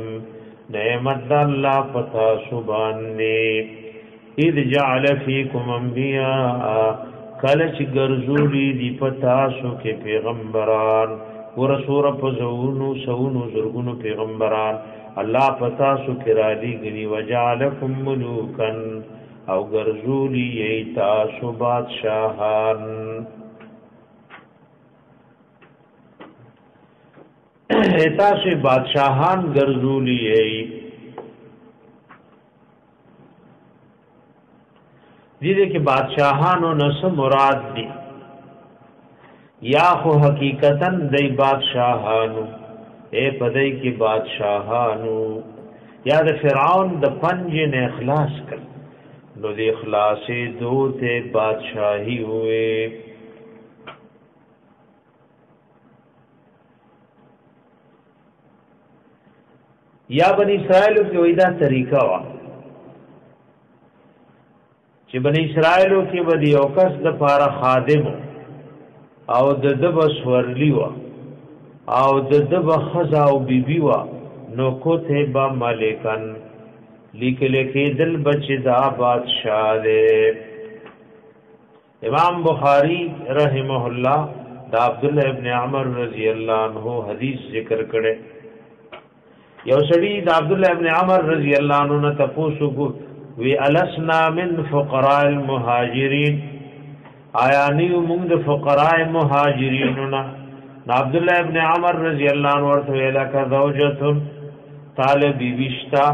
نعمت اللہ پتا سبحانی اذ جعل فیکم انبیاء کلچ گرزولی دی پتاسو کے پیغمبران ورسور پزونو سونو زرگونو پیغمبران اللہ پتاسو کرالی گنی وجعلکم ملوکن او گرزولی ایتاسو بادشاہان ایتاسو بادشاہان گرزولی ای دې کې بادشاہانو نس مراد دي یا خو حقیقتا دی بادشاہانو اے پدای کی بادشاہانو یا د فرعون د پنج نه اخلاص کړ نو د اخلاص دوته بادشاہی ہوئے یا بنی اسرائیل کې وېدا طریقہ وا چې بنی اسرائیل کې ودی او کس د پاره خادم او د دب سورلی وا او د دب خزا او بیبی وا نو کوته با مالکن لیکل کې دل بچ دا بادشاہ دے امام بخاری رحمه الله دا عبد الله ابن عمر رضی الله عنه حدیث ذکر کړي یو سړی دا عبد الله ابن عمر رضی الله عنه نه تاسو کو وی الاسنا من فقراء المهاجرین آیا نیو موږ د فقراء مهاجریننا عبد الله ابن عمر رضی الله عنه ورته ویلا کا زوجه طالب بیشتا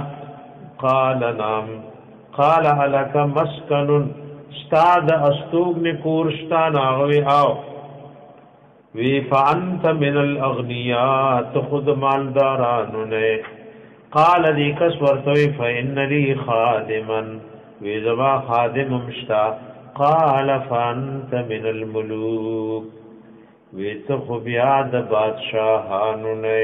قال نام قال لك مسكن استاد استوګ نه کورشتا ناوي او وی فانت من الاغنیاء تخذ مالدارانو نه قال ذي کس ورته فان لي خادما وی زما خادم مشتا قال فانت من الملوك وی ته خو بیا د بادشاہانو نه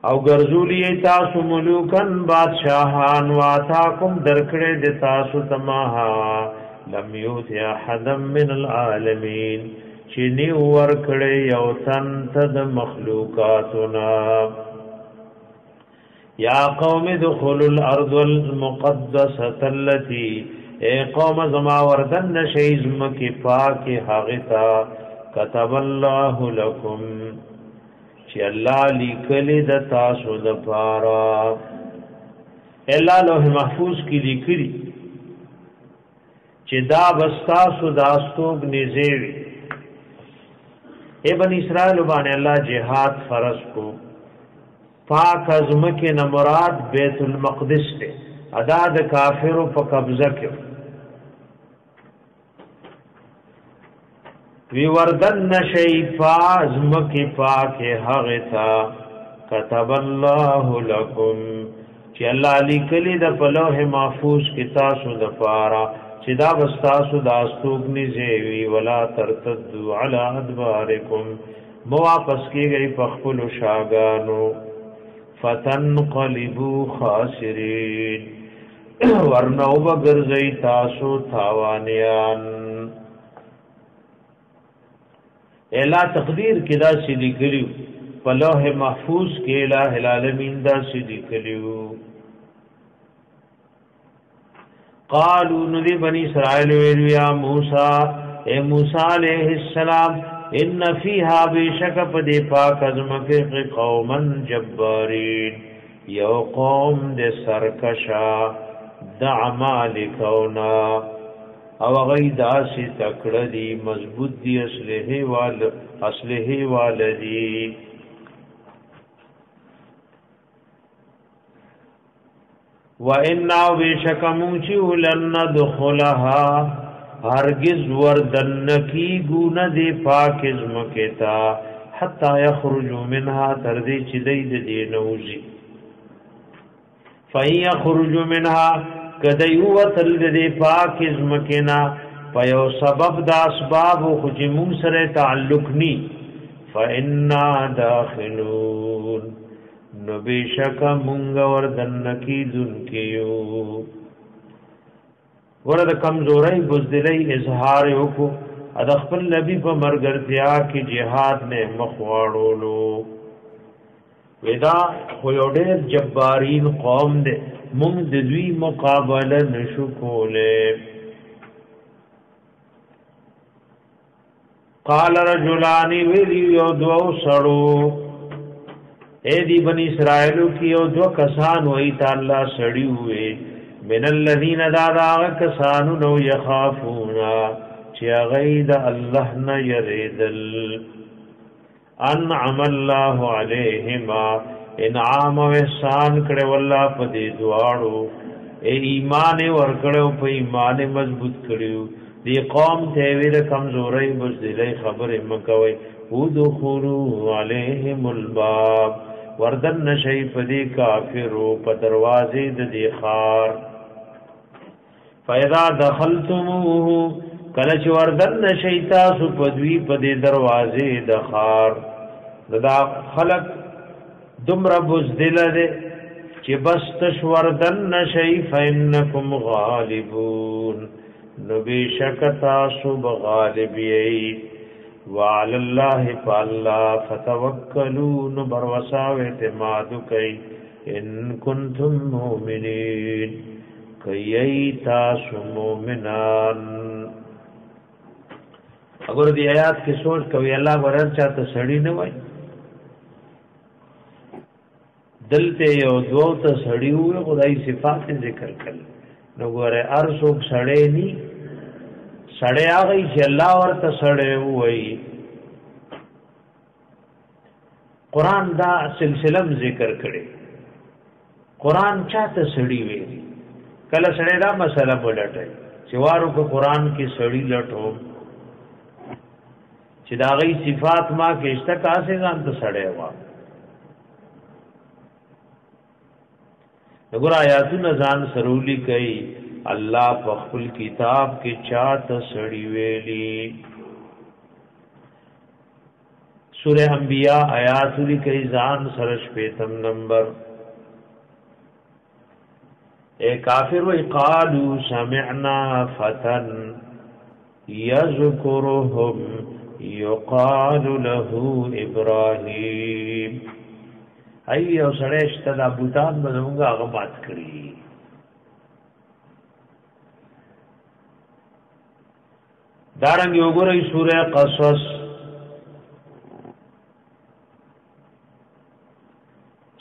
او ګرځولی تاسو ملوکن بادشاہان واتاکم درکړه د تاسو تمها لم یوت احد من العالمین چې نیو ورکړه یو تن د مخلوقاتنا یا قوم ادخلوا الارض المقدسه التي اے قوم زما وردن نشیزم کی پاک حقتا كتب الله لكم چې الله لیکلی د تاسو د پاره الله لوح محفوظ کې لیکلی چې دا بستاسو د استوګ نزیوی اے بنی اسرائیل باندې الله جهاد فرض کو پاک ازمکه نه مراد بیت المقدس ته ادا د کافرو په قبضه کې وی وردن نشی فاز مکی پاک حغتا کتب اللہ لکم چی اللہ علی کلی دا پلوح محفوظ کی تاسو دا پارا چی دا بستاسو دا استوگنی زیوی ولا ترتدو علی ادبارکم مواپس کی گئی پخپل شاگانو فتنقلبو خاسرین ورنو بگرزی تاسو تاوانیان الا تقدیر کې دا سیدی کړیو په لوح محفوظ کې الہ العالمین دا سیدی کړیو قالوا نذ بني اسرائيل يا موسى اے موسی علیہ السلام ان فيها بشک پدې پاک ازمکه قومن جبارین یو قوم د سرکشا دعما لکونا او غی داسی تکڑ دی مضبوط دی اصلحی والدی وَإِنَّا بِشَكَمُوچِهُ لَن نَدْخُلَهَا هرگز وردنکی گون دی پاکز مکتا حتی یخرجو منها تردی چی دید دی نوزی فَإِن يَخْرُجُ مِنْهَا کدیو تل دی پاکز مکنا پیو سبب دا اسباب خجمون سر تعلق نی فَإِنَّا دَاخِلُونَ نبیشک منگ وردنکی دن کیو ورد کمزوری بزدلی اظہار کو ادخپل نبی پا مرگرتیا کی جہاد نے مخواڑولو ودا خویوڑیر جبارین قوم دے منگ دوی مقابلہ نشو کولے قال رجلانی ویلی یو دو سڑو اے دی بنی اسرائیلو کی یو دو کسان وی تعالی سڑی ہوئے من الذین دادا کسانو نو یخافونا چی غید اللہ نا یریدل انعم اللہ علیہما انعام و احسان کرے واللہ پدی دوارو اے ایمان ورکړو په ایمان مضبوط کړیو دی قوم ته ویل کمزوري بزدلې خبره مکوي ودخلوا عليهم الباب وردن نشي پدی کافرو په دروازې د دی خار فاذا دخلتموه کله چې وردن نشي تاسو پدوی پدی دروازې د خار دا خلق دمر بزدل ده چې بس تشوردن نشي فانکم غالبون نو بشک تاسو بغالبیئی وعلى الله فالله فتوکلون بروسا و اعتماد کئ ان کنتم مؤمنین کئی تاسو مؤمنان اگر دی آیات کی سوچ کوي الله ورن چاته سړی نه وای دلته یو دو ته سړی وي خدای صفات ذکر کړل نو ګوره ار څوک سړی ني سړی هغه چې الله ورته سړی وای قران دا سلسله ذکر کړي قران چاته سړی وي کله سړی دا مسله بولټي چې وارو کو قران کې سړی لټو چې دا غي صفات ما کې اشتکاسه ځان ته سړی وا وګور آیاتونه ځان سرولی کوي الله په خپل کتاب کې چاته سړی ویلي سورہ انبیاء آیات لیکي ځان سرش پیتم نمبر اے کافر وی قالو سمعنا فتن یذکرهم یقال له ابراهیم ایو سړی شته د بوتان بزمږه هغه مات کړی دارنګ یو ګورې سورہ قصص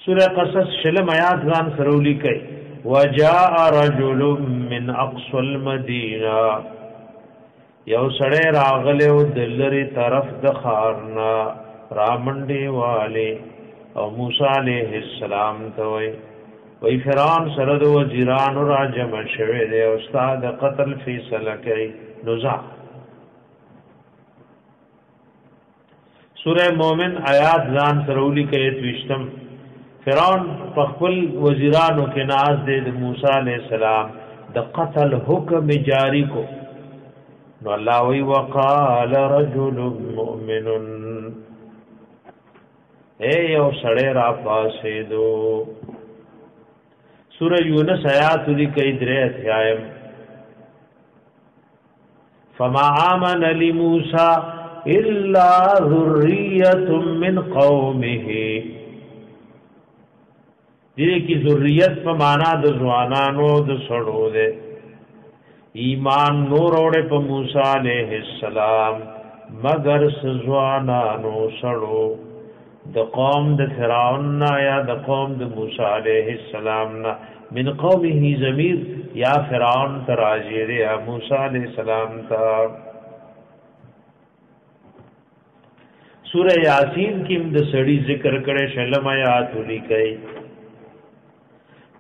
سورہ قصص شلم آیات ځان سرولی کوي وجاء رجل من اقصى المدینه یو سړی راغله او دلری طرف د خارنا رامنډي والے او موسی علیہ السلام ته وی فرعون سره د وزیران را جمع شوه دی او استاد قتل فیصله کوي نزا سورہ مومن آیات ځان سرولی کوي توشتم فرعون په خپل وزیرانو کې ناز دی د موسی علیہ السلام د قتل حکم جاری کو نو الله وی وقال رجل مؤمن اے یو سړی را پاسې دو سورہ یونس آیات لیکي درې اتیایم فما آمن لموسی الا ذریه من قومه دې کی ذریت په معنا د ځوانانو د سړو ده ایمان نور اوړه په موسی علیہ السلام مگر سزوانانو سړو د قوم د فرعون یا د قوم د موسی علیہ السلام نا من قومه ضمیر یا فرعون تراجر یا موسی علیہ السلام تا سورہ یاسین کې د سړی ذکر کړي شلم آیات لیکي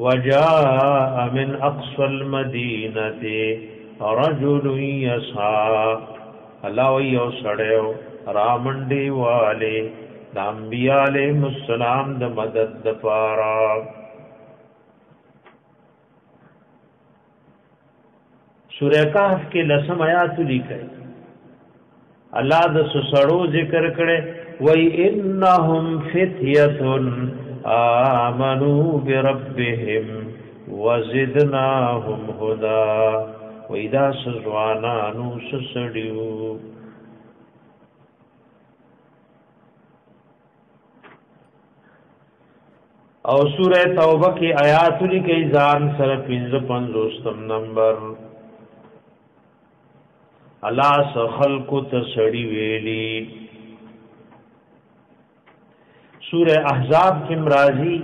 وجاء من اقصى المدینه رجل یسعى الله یو سړیو رامنډي والے د انبیاء علیهم السلام د مدد د پارا سورہ کہف کې لسم آیات لیکي الله د سړو ذکر کړي وای انهم فتیه آمنوا بربهم وزدناهم هدى وإذا سزوانانو سسڑیو او سورہ توبہ کی آیات لکی ځان سره 55 نمبر الله سخلق تسڑی ویلی سورہ احزاب کی مرازی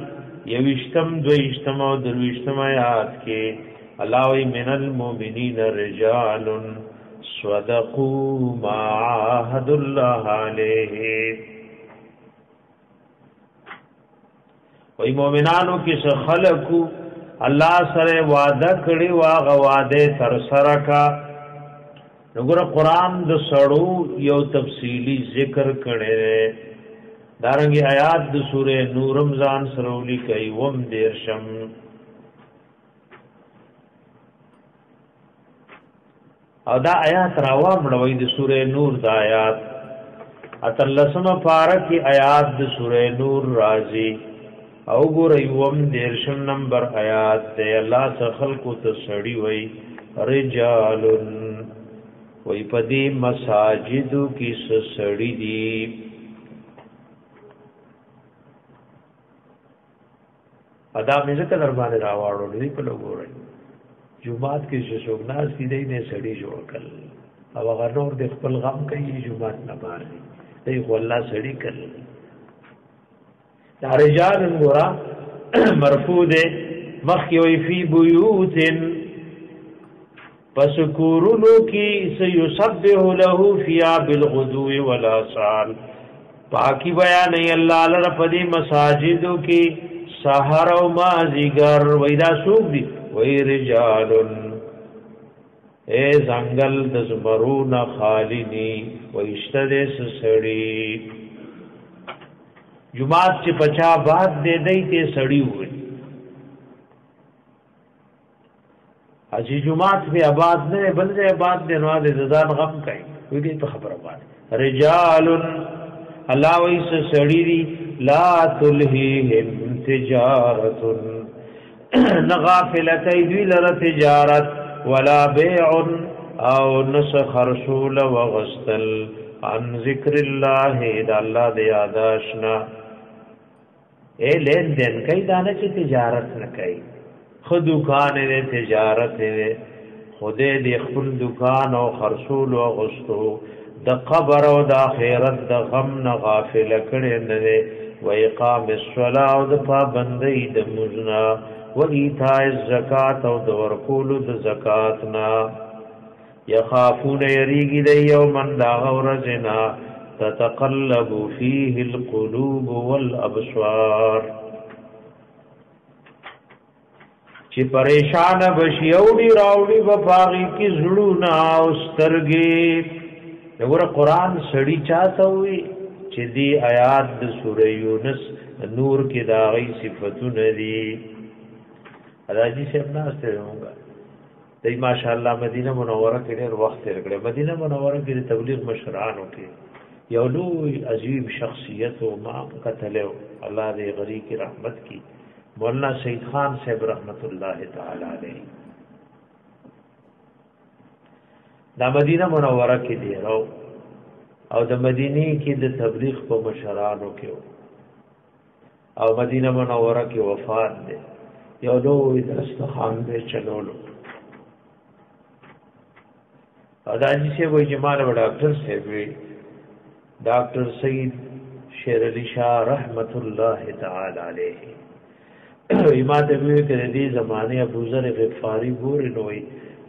یوشتم دویشتم او درویشتم آیات کے علاوی من المؤمنین رجال صدقوا ما عاهد الله علیہ وی مومنانو کی سخلقو الله سره وعده کړی واغه وعده تر سره کا. وګوره قران د سړو یو تفصیلی ذکر کړي. دارنګي آیات د سوره نور رمضان سرولي کوي وم دیرشم. او دا آیات راوا مړوي د سوره نور د آیات اتلسم پارکی آیات د سوره نور راځي. او ګورې وم دیرشم نمبر آیات ته الله څخه خلقو ته سړی وای رجالن وای پدی مساجدو کی سړی دی. ادا مې څنګه در باندې راوړل دی په لګورې جمعات کې شوګ ناس کې دی نه سړی جوړ کړ او هغه نور د خپل غم کوي جمعات نه باندې دی خو الله سړی کړ. دا رجال غورا مرفوع ده مخی وی فی بیوتن پس کورونو کی سیسبح له فیا بالغدو والآصال. پاکی بیان ای اللہ لرپدی مساجدو کی سحر و مازیگر ویدا سوک دی وی رجالن اے زنگل دزمرون خالینی ویشتدس سڑی. جماعت چې پچا باد دے دی تے سڑی ہوئی اچھی جماعت پہ آباد نے بل دے آباد دے نواد زدان غم کئی کوئی دی پہ خبر آباد. رجال اللہ ویس سڑی دی لا تلہیہم تجارت نغافل کئی دوی لر تجارت ولا بیع او نسخ رسول وغستل عن ذکر اللہ دا اللہ دے آداشنا. اے لین دین کئی دانا چی تجارت نہ کئی خود دکان دے تجارت دے خودے دے خپل دکان او خرصول او غستو د قبر او د آخرت د غم نه غافل کړي نه دے و اقام الصلاة او د پابندۍ د مزنا و ایتاء الزکات او د ورکول د زکات نا. یخافون یریگی دی یومن دا غورزنا تتقلب فیه القلوب والابصار چی پریشان بشی اوڑی راوڑی بپاغی کی زڑونا استرگی. نگور قرآن سڑی چاہتا ہوئی چی دی آیات دا سورہ یونس نور کی داغی صفتون دی. راجی سے اب ناستے رہوں گا دی ماشاءاللہ مدینہ منورہ کې ډېر وخت تیر کړی. مدینہ منورہ کې د تبلیغ مشرانو کې یو لوی عظیم شخصیت او ما قتلو الله دې غری کی رحمت کی مولانا سید خان صاحب رحمت الله تعالی علیہ. دا مدینہ منورہ کې دی او د مدینه کې د تبلیغ په مشرانو کې او مدینہ منورہ کې وفات ده. یو لوی دستخوان به چلولو اداجی سے وہ جمال و ڈاکٹر سے بھی ڈاکٹر سید شیر علی شاہ رحمت اللہ تعالی علیہ امات ابھی کہ دی زمانے ابو ذر غفاری گوری نوئی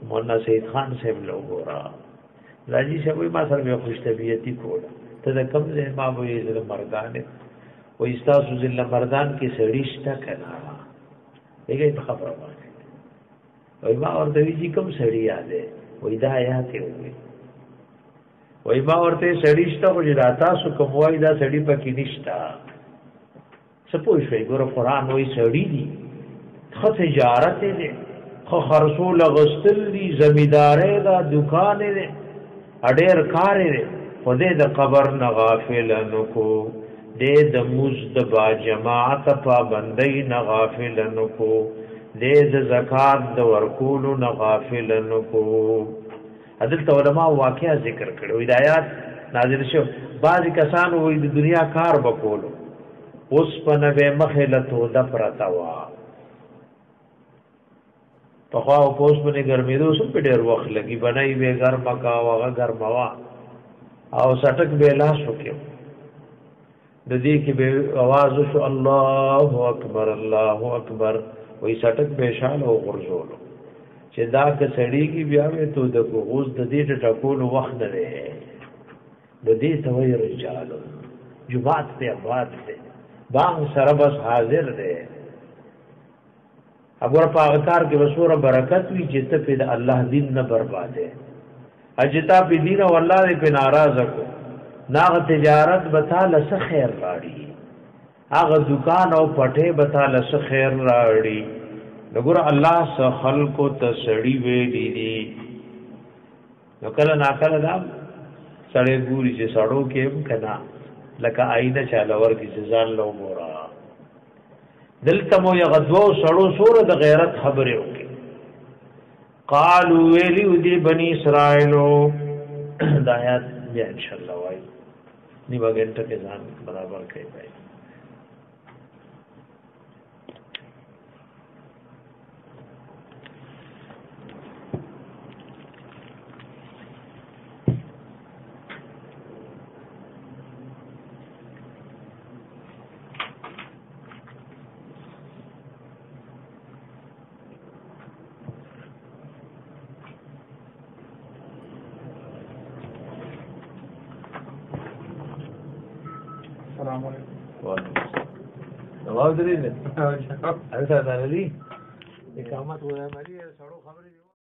مولانا سید خان سے لوگ ہو رہا راجی سے وہی ما سر میں خوش طبیعتی کوڑا تدا کم سے ما وہی ذل مردان وہ استاذ ذل مردان کی سڑیشتا کنا ایک خبر وہی ما اور دوی جی کم سڑی یاد ہے وای دا آیات وي وای ما ورته سړیشته خو جراتا سو کوموای دا سړی پکې نشتا سپوږ شوی ګور قرآن وای سړی دی خو تجارت دی خو خرصول غستل دی زمیدارې دا دکان دی اډیر کار دی خو دې د قبر نه غافل نکو دې د مزد با جماعت پابندۍ نه غافل نکو دې د زکات د ورکولو نه غافل نکو. حضرت علماء واقعا ذکر کړو ہدایت نازل شو بعضی کسان وې د دنیا کار وکولو اوس په نوې مخلتو د پرتاوا په خوا او پوس باندې ګرمېدو سم په ډېر وخت لګي بنای به ګرمه کا واغه ګرموا او سټک به لاس وکړو د دې کې به आवाज وشو الله اکبر الله اکبر وې سټک به شان او غرزولو چې دا که سړی کی بیا مې تو د غوز د دې ټکول وخت نه لري د دې ته وې رجال جمعات ته آباد ده بام سره بس حاضر ده اگر په کار کې وسوره برکت وی چې ته په الله دین نه برباده اجتا په دین او الله دې په ناراض کو ناغ تجارت بتا لس خیر راړي هغه دکان او پټه بتا لس خیر راړي وګور الله س خلق تسړي ویلي دي نو کله ناکله دا سړی ګوري چې سړو کې کنا لکه آینه چالور کی ځان لو ګورا دلته مو یو غدو سړو سوره د غیرت خبره وکي قالوا ویلی دی بنی اسرائیلو د آیات بیا ان شاء الله وای نیمه غنټه کې ځان برابر کوي بھائی السلام علیکم وعلیکم السلام.